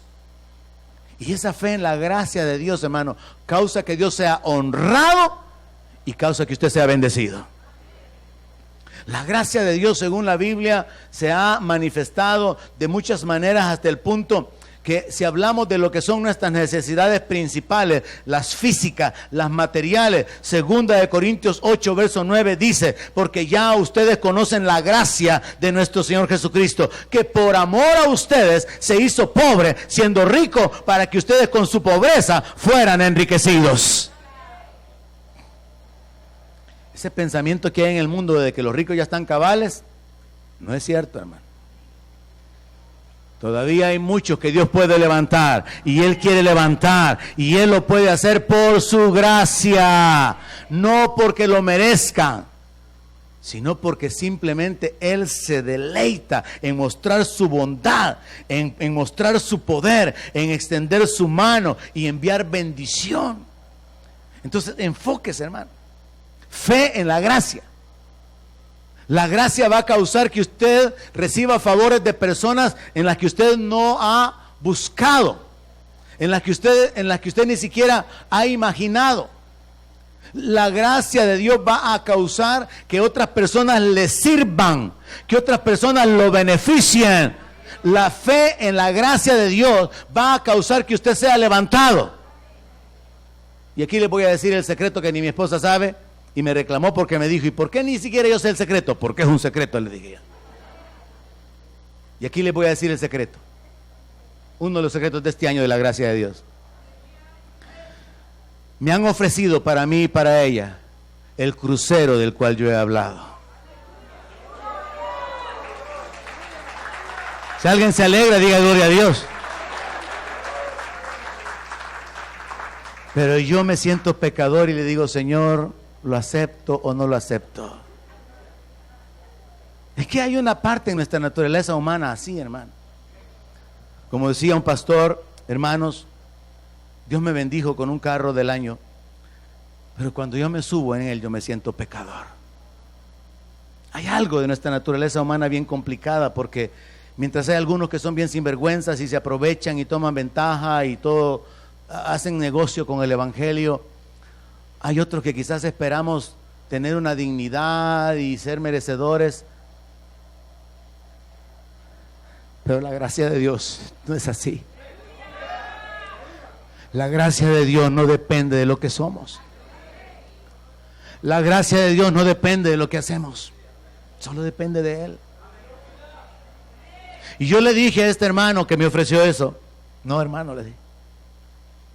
Y esa fe en la gracia de Dios, hermano, causa que Dios sea honrado y causa que usted sea bendecido. La gracia de Dios, según la Biblia, se ha manifestado de muchas maneras hasta el punto que si hablamos de lo que son nuestras necesidades principales, las físicas, las materiales, 2 Corintios 8, verso 9 dice, porque ya ustedes conocen la gracia de nuestro Señor Jesucristo, que por amor a ustedes se hizo pobre, siendo rico, para que ustedes con su pobreza fueran enriquecidos. Ese pensamiento que hay en el mundo de que los ricos ya están cabales, no es cierto, hermano. Todavía hay muchos que Dios puede levantar y Él quiere levantar y Él lo puede hacer por su gracia, no porque lo merezcan, sino porque simplemente Él se deleita en mostrar su bondad, en mostrar su poder, en extender su mano y enviar bendición. Entonces, enfóquese, hermano. Fe en la gracia. La gracia va a causar que usted reciba favores de personas en las que usted no ha buscado, en las que usted ni siquiera ha imaginado. La gracia de Dios va a causar que otras personas le sirvan, que otras personas lo beneficien. La fe en la gracia de Dios va a causar que usted sea levantado. Y aquí les voy a decir el secreto que ni mi esposa sabe. Y me reclamó porque me dijo, ¿y por qué ni siquiera yo sé el secreto? Porque es un secreto, le dije. Y aquí les voy a decir el secreto. Uno de los secretos de este año de la gracia de Dios. Me han ofrecido para mí y para ella el crucero del cual yo he hablado. Si alguien se alegra, diga gloria a Dios. Pero yo me siento pecador y le digo, Señor, ¿lo acepto o no lo acepto? Es que hay una parte en nuestra naturaleza humana así, hermano. Como decía un pastor, hermanos, Dios me bendijo con un carro del año, pero cuando yo me subo en él, yo me siento pecador. Hay algo de nuestra naturaleza humana bien complicada, porque mientras hay algunos que son bien sinvergüenzas y se aprovechan y toman ventaja y todo, hacen negocio con el evangelio, hay otros que quizás esperamos tener una dignidad y ser merecedores, pero la gracia de Dios no es así. La gracia de Dios no depende de lo que somos. La gracia de Dios no depende de lo que hacemos, solo depende de Él. Y yo le dije a este hermano que me ofreció eso, no, hermano, le dije,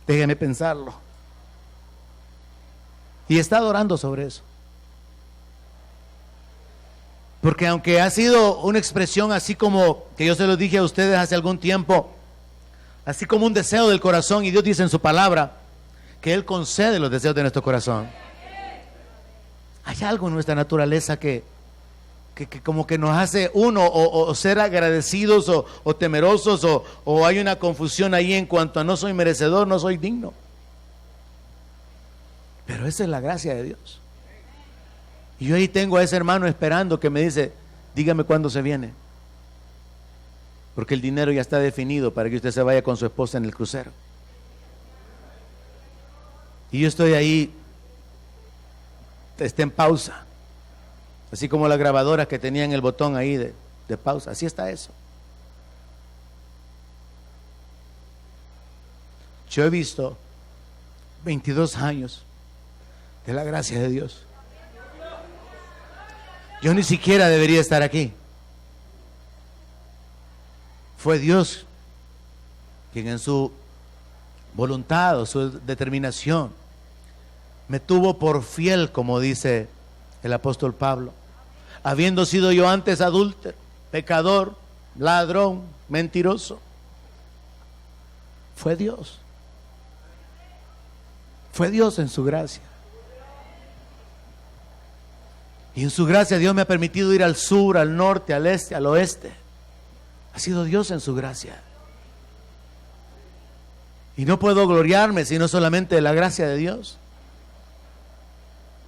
déjeme pensarlo. Y he estado orando sobre eso. Porque aunque ha sido una expresión así como que yo se lo dije a ustedes hace algún tiempo, así como un deseo del corazón, y Dios dice en su palabra que Él concede los deseos de nuestro corazón. Hay algo en nuestra naturaleza que como que nos hace uno o ser agradecidos o temerosos o hay una confusión ahí en cuanto a no soy merecedor, no soy digno. Pero esa es la gracia de Dios. Y yo ahí tengo a ese hermano esperando que me dice, dígame cuándo se viene. Porque el dinero ya está definido para que usted se vaya con su esposa en el crucero. Y yo estoy ahí, está en pausa. Así como las grabadoras que tenían el botón ahí de pausa. Así está eso. Yo he visto 22 años de la gracia de Dios. Yo ni siquiera debería estar aquí. Fue Dios quien en su voluntad o su determinación me tuvo por fiel, como dice el apóstol Pablo, habiendo sido yo antes adúltero, pecador, ladrón, mentiroso. Fue Dios. Fue Dios en su gracia. Y en su gracia Dios me ha permitido ir al sur, al norte, al este, al oeste. Ha sido Dios en su gracia. Y no puedo gloriarme sino solamente de la gracia de Dios.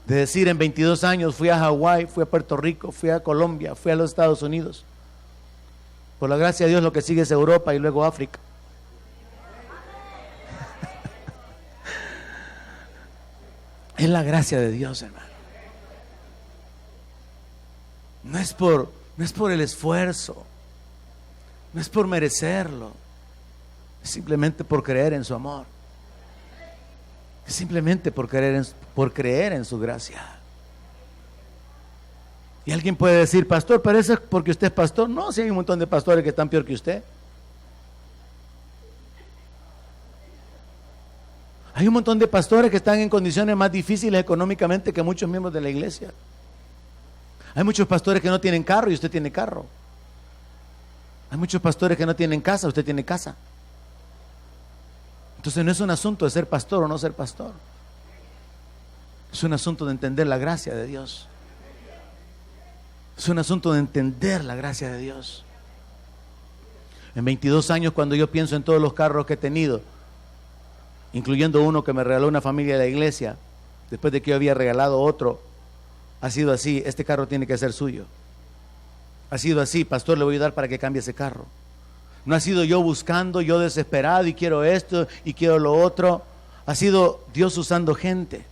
De decir, en 22 años fui a Hawái, fui a Puerto Rico, fui a Colombia, fui a los Estados Unidos. Por la gracia de Dios lo que sigue es Europa y luego África. Es la gracia de Dios, hermano. No es por el esfuerzo, no es por merecerlo, es simplemente por creer en su amor, es simplemente por creer en su gracia. Y alguien puede decir, pastor, pero eso es porque usted es pastor. No, si hay un montón de pastores que están peor que usted. Hay un montón de pastores que están en condiciones más difíciles económicamente que muchos miembros de la iglesia. Hay muchos pastores que no tienen carro y usted tiene carro. Hay muchos pastores que no tienen casa, usted tiene casa. Entonces no es un asunto de ser pastor o no ser pastor. Es un asunto de entender la gracia de Dios. Es un asunto de entender la gracia de Dios. En 22 años, cuando yo pienso en todos los carros que he tenido, incluyendo uno que me regaló una familia de la iglesia, después de que yo había regalado otro, ha sido así: este carro tiene que ser suyo. Ha sido así: pastor, le voy a ayudar para que cambie ese carro. No ha sido yo buscando, yo desesperado y quiero esto y quiero lo otro. Ha sido Dios usando gente.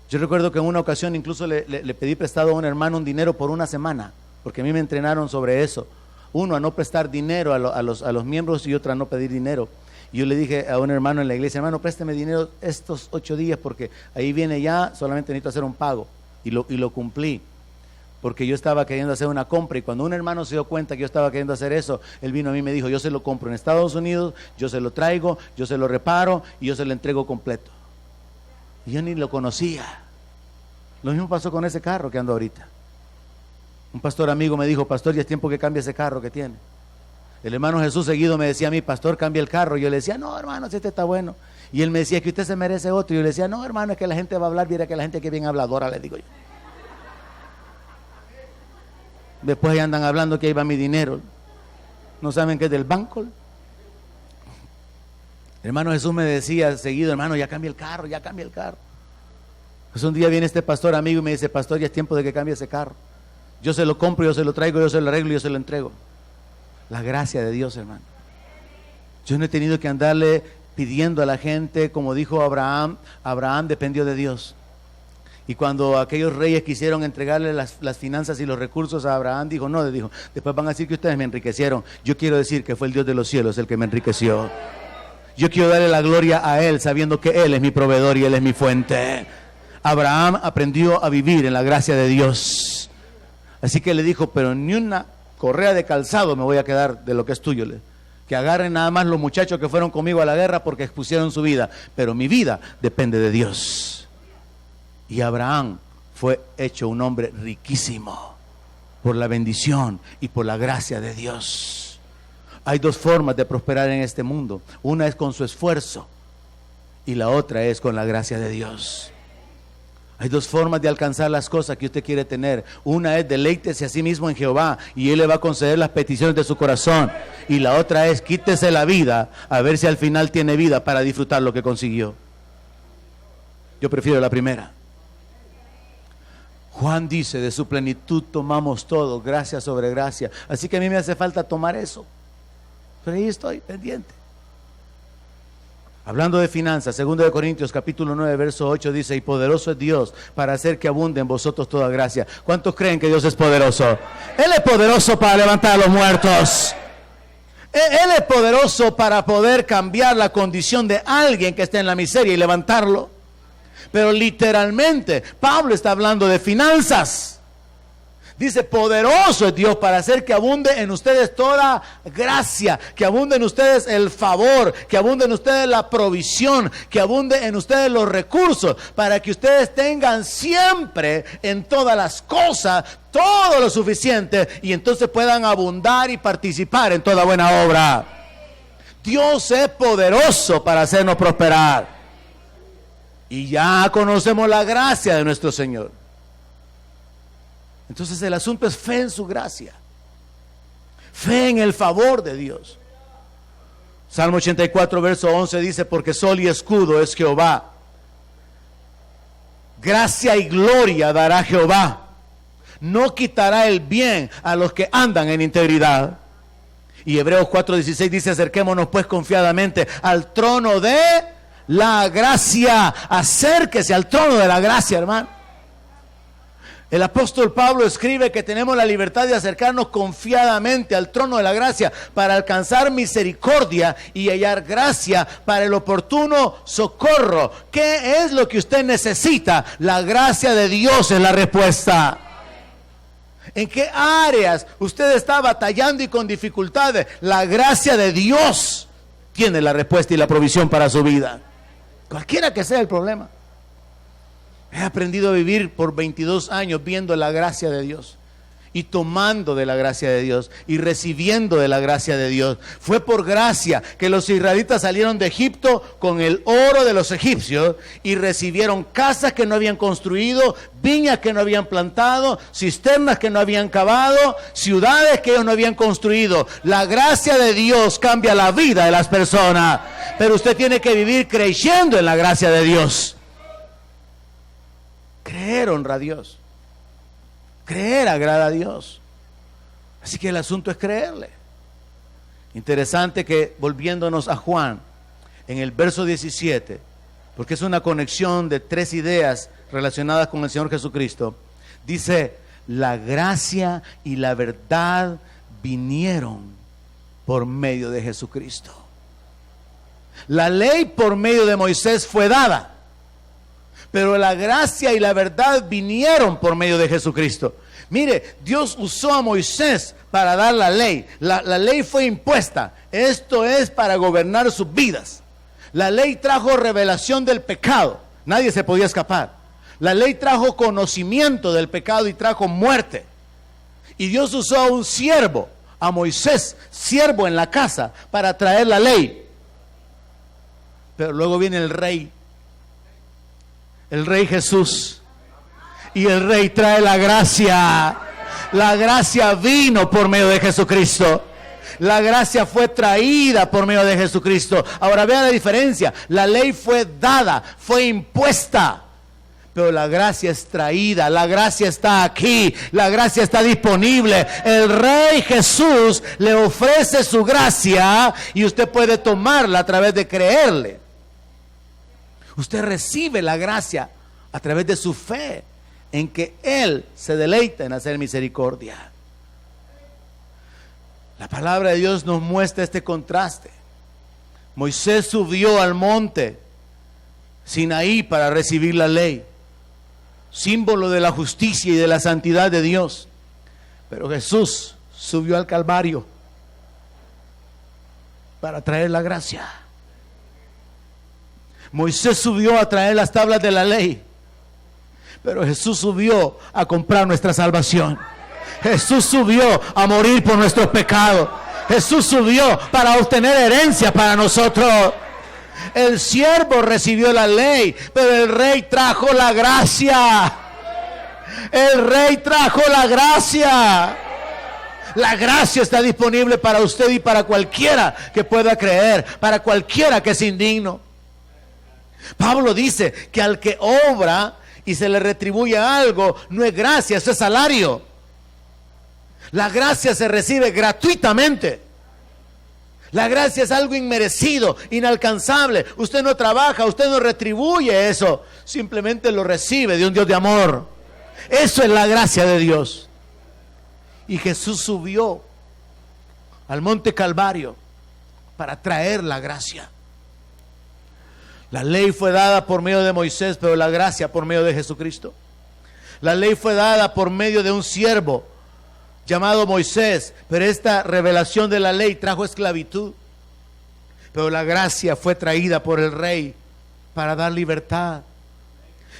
Yo recuerdo que en una ocasión incluso le pedí prestado a un hermano un dinero por una semana, porque a mí me entrenaron sobre eso. Uno, a no prestar dinero a los miembros, y otra, a no pedir dinero. Y yo le dije a un hermano en la iglesia: hermano, présteme dinero estos 8 días, porque ahí viene ya, solamente necesito hacer un pago. Y lo cumplí, porque yo estaba queriendo hacer una compra, y cuando un hermano se dio cuenta que yo estaba queriendo hacer eso, él vino a mí y me dijo: yo se lo compro en Estados Unidos, yo se lo traigo, yo se lo reparo y yo se lo entrego completo. Y yo ni lo conocía. Lo mismo pasó con ese carro que ando ahorita. Un pastor amigo me dijo: pastor, ya es tiempo que cambie ese carro que tiene. El hermano Jesús seguido me decía a mí: pastor, cambia el carro. Yo le decía: no, hermano, si este está bueno. Y él me decía que usted se merece otro. Y yo le decía: no, hermano, es que la gente va a hablar, viera que la gente que bien habladora, le digo yo. Después ahí andan hablando que ahí va mi dinero. ¿No saben que es del banco? El hermano Jesús me decía seguido: hermano, ya cambia el carro, ya cambia el carro. Pues un día viene este pastor amigo y me dice: pastor, ya es tiempo de que cambie ese carro. Yo se lo compro, yo se lo traigo, yo se lo arreglo y yo se lo entrego. La gracia de Dios, hermano. Yo no he tenido que andarle pidiendo a la gente, como dijo Abraham. Abraham dependió de Dios. Y cuando aquellos reyes quisieron entregarle las finanzas y los recursos a Abraham, dijo: no, le dijo, después van a decir que ustedes me enriquecieron. Yo quiero decir que fue el Dios de los cielos el que me enriqueció. Yo quiero darle la gloria a Él, sabiendo que Él es mi proveedor y Él es mi fuente. Abraham aprendió a vivir en la gracia de Dios. Así que le dijo: pero ni una correa de calzado me voy a quedar de lo que es tuyo. Que agarren nada más los muchachos que fueron conmigo a la guerra, porque expusieron su vida, pero mi vida depende de Dios. Y Abraham fue hecho un hombre riquísimo por la bendición y por la gracia de Dios. Hay 2 formas de prosperar en este mundo: una es con su esfuerzo y la otra es con la gracia de Dios. Hay 2 formas de alcanzar las cosas que usted quiere tener. Una es: deleítese a sí mismo en Jehová y Él le va a conceder las peticiones de su corazón. Y la otra es: quítese la vida, a ver si al final tiene vida para disfrutar lo que consiguió. Yo prefiero la primera. Juan dice: de su plenitud tomamos todo, gracia sobre gracia. Así que a mí me hace falta tomar eso. Pero ahí estoy, pendiente. Hablando de finanzas, 2 Corintios capítulo 9, verso 8 dice: y poderoso es Dios para hacer que abunde en vosotros toda gracia. ¿Cuántos creen que Dios es poderoso? Él es poderoso para levantar a los muertos. Él es poderoso para poder cambiar la condición de alguien que esté en la miseria y levantarlo. Pero literalmente, Pablo está hablando de finanzas. Dice: poderoso es Dios para hacer que abunde en ustedes toda gracia, que abunde en ustedes el favor, que abunde en ustedes la provisión, que abunde en ustedes los recursos, para que ustedes tengan siempre en todas las cosas todo lo suficiente, y entonces puedan abundar y participar en toda buena obra. Dios es poderoso para hacernos prosperar. Y ya conocemos la gracia de nuestro Señor. Entonces el asunto es fe en su gracia, fe en el favor de Dios. Salmo 84, verso 11 dice: porque sol y escudo es Jehová, gracia y gloria dará Jehová, no quitará el bien a los que andan en integridad. Y Hebreos 4:16 dice: acerquémonos pues confiadamente al trono de la gracia. Acérquese al trono de la gracia, hermano. El apóstol Pablo escribe que tenemos la libertad de acercarnos confiadamente al trono de la gracia para alcanzar misericordia y hallar gracia para el oportuno socorro. ¿Qué es lo que usted necesita? La gracia de Dios es la respuesta. ¿En qué áreas usted está batallando y con dificultades? La gracia de Dios tiene la respuesta y la provisión para su vida, cualquiera que sea el problema. He aprendido a vivir por 22 años viendo la gracia de Dios. y tomando de la gracia de Dios y recibiendo de la gracia de Dios. Fue por gracia que los israelitas salieron de Egipto con el oro de los egipcios y recibieron casas que no habían construido, viñas que no habían plantado, cisternas que no habían cavado, ciudades que ellos no habían construido. La gracia de Dios cambia la vida de las personas, pero usted tiene que vivir creyendo en la gracia de Dios. Creer honra a Dios. Creer agrada a Dios. Así que el asunto es creerle. Interesante que, volviéndonos a Juan, en el verso 17, porque es una conexión de tres ideas relacionadas con el Señor Jesucristo, dice: la gracia y la verdad vinieron por medio de Jesucristo. La ley por medio de Moisés fue dada, pero la gracia y la verdad vinieron por medio de Jesucristo. Mire, Dios usó a Moisés para dar la ley. La ley fue impuesta. Esto es para gobernar sus vidas. La ley trajo revelación del pecado. Nadie se podía escapar. La ley trajo conocimiento del pecado y trajo muerte. Y Dios usó a un siervo, a Moisés, siervo en la casa, para traer la ley. Pero luego viene el rey Jesús, y el rey trae la gracia. La gracia vino por medio de Jesucristo. La gracia fue traída por medio de Jesucristo. Ahora vean la diferencia. La ley fue dada, fue impuesta, pero la gracia es traída. La gracia está aquí, la gracia está disponible. El Rey Jesús le ofrece su gracia y usted puede tomarla a través de creerle. Usted recibe la gracia a través de su fe en que Él se deleita en hacer misericordia. La palabra de Dios nos muestra este contraste. Moisés subió al monte Sinaí para recibir la ley, símbolo de la justicia y de la santidad de Dios. Pero Jesús subió al Calvario para traer la gracia. Moisés subió a traer las tablas de la ley, pero Jesús subió a comprar nuestra salvación. Jesús subió a morir por nuestros pecados. Jesús subió para obtener herencia para nosotros. El siervo recibió la ley, pero el rey trajo la gracia. El rey trajo la gracia. La gracia está disponible para usted y para cualquiera que pueda creer, para cualquiera que es indigno. Pablo dice que al que obra y se le retribuye algo, no es gracia, eso es salario. La gracia se recibe gratuitamente. La gracia es algo inmerecido, inalcanzable. Usted no trabaja, usted no retribuye eso, simplemente lo recibe de un Dios de amor. Eso es la gracia de Dios. Y Jesús subió al monte Calvario para traer la gracia. La ley fue dada por medio de Moisés, pero la gracia por medio de Jesucristo. La ley fue dada por medio de un siervo llamado Moisés, pero esta revelación de la ley trajo esclavitud. Pero la gracia fue traída por el Rey para dar libertad.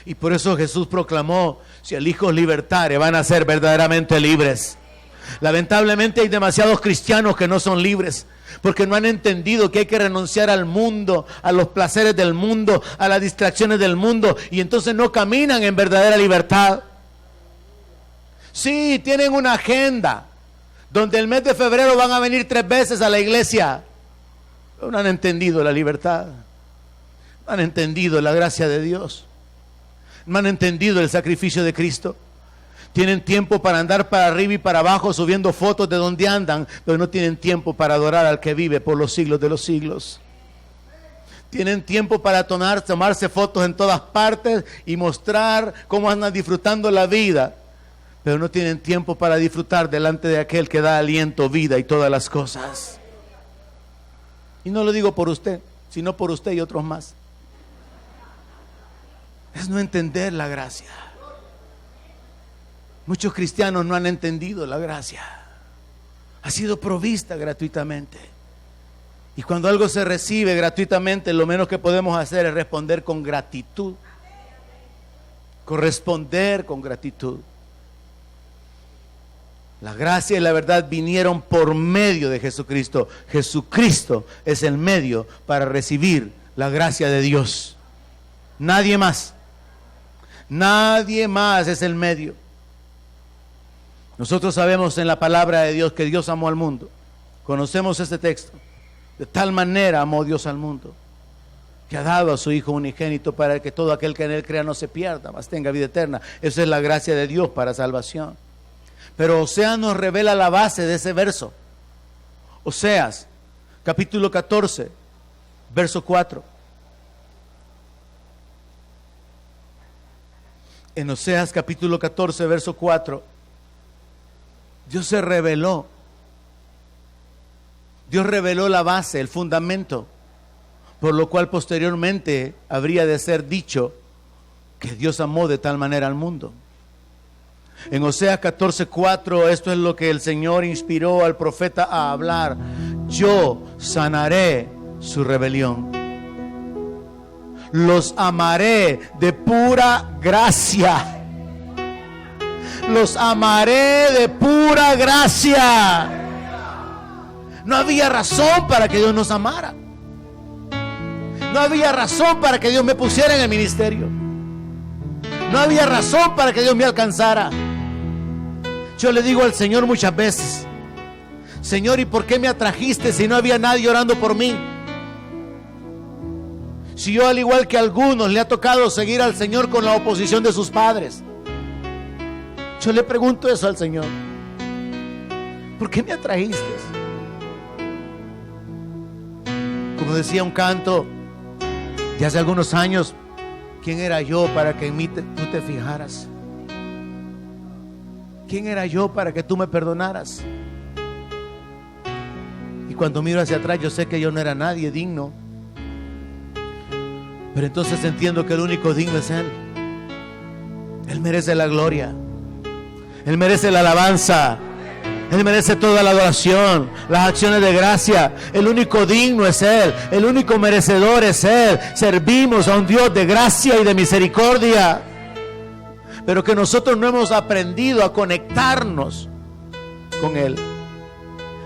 Y por eso Jesús proclamó: si el Hijo os libertare, van a ser verdaderamente libres. Lamentablemente hay demasiados cristianos que no son libres, porque no han entendido que hay que renunciar al mundo, a los placeres del mundo, a las distracciones del mundo, y entonces no caminan en verdadera libertad. Sí, tienen una agenda donde el mes de febrero van a venir 3 veces a la iglesia. No han entendido la libertad, no han entendido la gracia de Dios, no han entendido el sacrificio de Cristo. Tienen tiempo para andar para arriba y para abajo subiendo fotos de donde andan, pero no tienen tiempo para adorar al que vive por los siglos de los siglos. Tienen tiempo para tomarse fotos en todas partes y mostrar cómo andan disfrutando la vida, pero no tienen tiempo para disfrutar delante de aquel que da aliento, vida y todas las cosas. Y no lo digo por usted, sino por usted y otros más. Es no entender la gracia. Muchos cristianos no han entendido la gracia. Ha sido provista gratuitamente. Y cuando algo se recibe gratuitamente, lo menos que podemos hacer es responder con gratitud. Corresponder con gratitud. La gracia y la verdad vinieron por medio de Jesucristo. Jesucristo es el medio para recibir la gracia de Dios. Nadie más. Nadie más es el medio. Nosotros sabemos en la palabra de Dios que Dios amó al mundo. Conocemos este texto. De tal manera amó Dios al mundo, que ha dado a su Hijo unigénito para que todo aquel que en él crea no se pierda, mas tenga vida eterna. Esa es la gracia de Dios para salvación. Pero Oseas nos revela la base de ese verso. Oseas, capítulo 14, verso 4. En Oseas, capítulo 14, verso 4, Dios se reveló. Dios reveló la base, el fundamento, por lo cual posteriormente habría de ser dicho que Dios amó de tal manera al mundo. En Oseas 14:4, esto es lo que el Señor inspiró al profeta a hablar: yo sanaré su rebelión, los amaré de pura gracia, los amaré de pura gracia. No había razón para que Dios nos amara. No había razón para que Dios me pusiera en el ministerio. No había razón para que Dios me alcanzara. Yo le digo al Señor muchas veces: Señor, ¿y por qué me atrajiste si no había nadie orando por mí? Si yo, al igual que a algunos, le ha tocado seguir al Señor con la oposición de sus padres. Yo le pregunto eso al Señor: ¿por qué me atrajiste? Como decía un canto de hace algunos años: ¿quién era yo para que en mí tú te fijaras? ¿Quién era yo para que tú me perdonaras? Y cuando miro hacia atrás, yo sé que yo no era nadie digno. Pero entonces entiendo que el único digno es Él. Él merece la gloria, Él merece la alabanza, Él merece toda la adoración, las acciones de gracia. El único digno es Él, el único merecedor es Él. Servimos a un Dios de gracia y de misericordia, pero que nosotros no hemos aprendido a conectarnos con Él.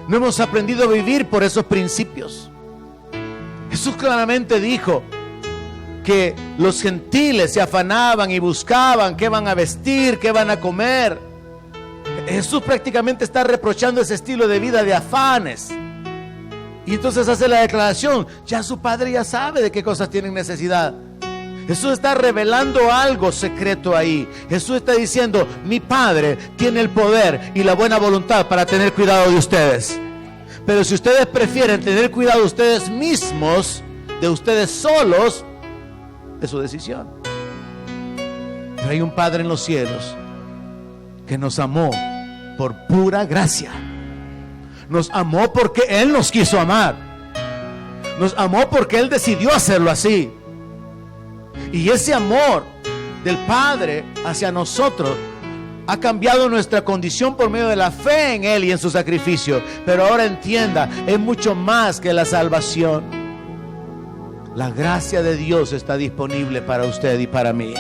No hemos aprendido a vivir por esos principios. Jesús claramente dijo que los gentiles se afanaban y buscaban qué van a vestir, qué van a comer. Jesús prácticamente está reprochando ese estilo de vida de afanes. Y entonces hace la declaración: ya su Padre ya sabe de qué cosas tienen necesidad. Jesús está revelando algo secreto ahí. Jesús está diciendo: mi Padre tiene el poder y la buena voluntad para tener cuidado de ustedes. Pero si ustedes prefieren tener cuidado de ustedes mismos, de ustedes solos, es su decisión. Pero hay un Padre en los cielos que nos amó por pura gracia. Nos amó porque Él nos quiso amar. Nos amó porque Él decidió hacerlo así. Y ese amor del Padre hacia nosotros ha cambiado nuestra condición por medio de la fe en Él y en su sacrificio. Pero ahora entienda, es mucho más que la salvación. La gracia de Dios está disponible para usted y para mí.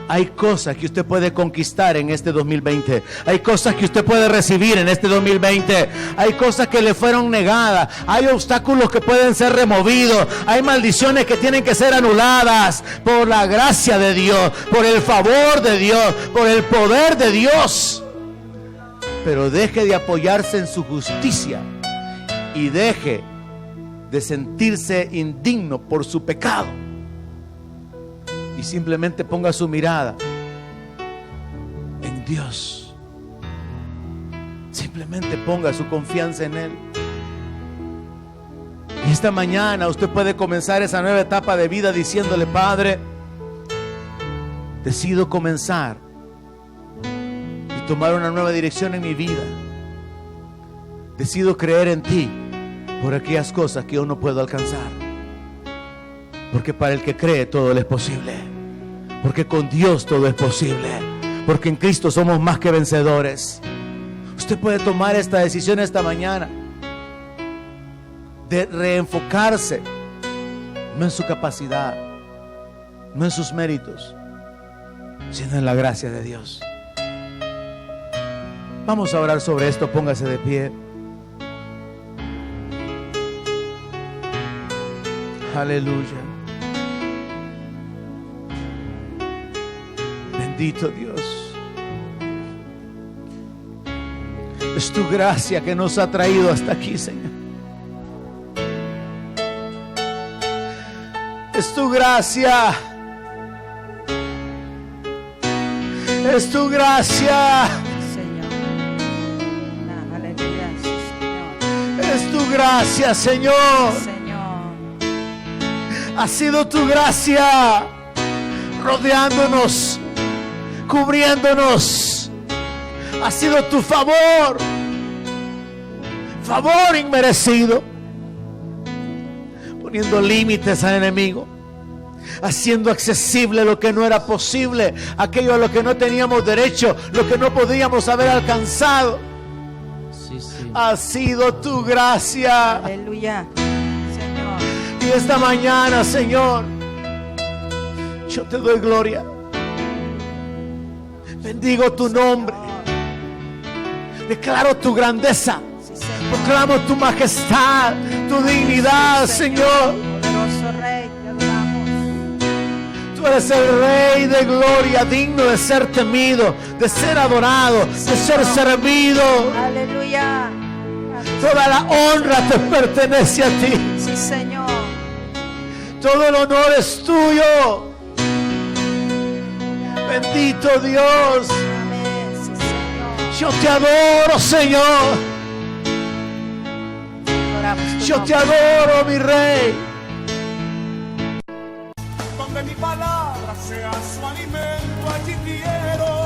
Hay cosas que usted puede conquistar en este 2020. Hay cosas que usted puede recibir en este 2020. Hay cosas que le fueron negadas. Hay obstáculos que pueden ser removidos. Hay maldiciones que tienen que ser anuladas por la gracia de Dios, por el favor de Dios, por el poder de Dios. Pero deje de apoyarse en su justicia y deje de sentirse indigno por su pecado. Y simplemente ponga su mirada en Dios. Simplemente ponga su confianza en Él. Y esta mañana usted puede comenzar esa nueva etapa de vida diciéndole: Padre, decido comenzar y tomar una nueva dirección en mi vida. Decido creer en ti por aquellas cosas que yo no puedo alcanzar. Porque para el que cree todo le es posible. Porque con Dios todo es posible. Porque en Cristo somos más que vencedores. Usted puede tomar esta decisión esta mañana de reenfocarse, no en su capacidad, no en sus méritos, sino en la gracia de Dios. Vamos a orar sobre esto, póngase de pie. Aleluya. Bendito Dios. Es tu gracia que nos ha traído hasta aquí, Señor. Es tu gracia. Es tu gracia. Señor. Aleluya, sí, Señor. Es tu gracia, Señor. Señor. Ha sido tu gracia rodeándonos, cubriéndonos. Ha sido tu favor, favor inmerecido, poniendo límites al enemigo, haciendo accesible lo que no era posible, aquello a lo que no teníamos derecho, lo que no podíamos haber alcanzado. Sí, sí. Ha sido tu gracia. Aleluya, Señor. Y esta mañana, Señor, yo te doy gloria. Bendigo tu nombre. Declaro tu grandeza. Sí, Señor. Proclamo tu majestad, tu dignidad, Señor. Poderoso Rey, te adoramos. Tú eres el Rey de gloria, digno de ser temido, de ser adorado, de ser servido. Aleluya. Toda la honra te pertenece a ti. Sí, Señor. Todo el honor es tuyo. Bendito Dios. Amén. Sí, Señor. Yo te adoro, Señor. Adoramos tu Yo te nombre. adoro, mi Rey. Donde mi palabra sea su alimento, allí quiero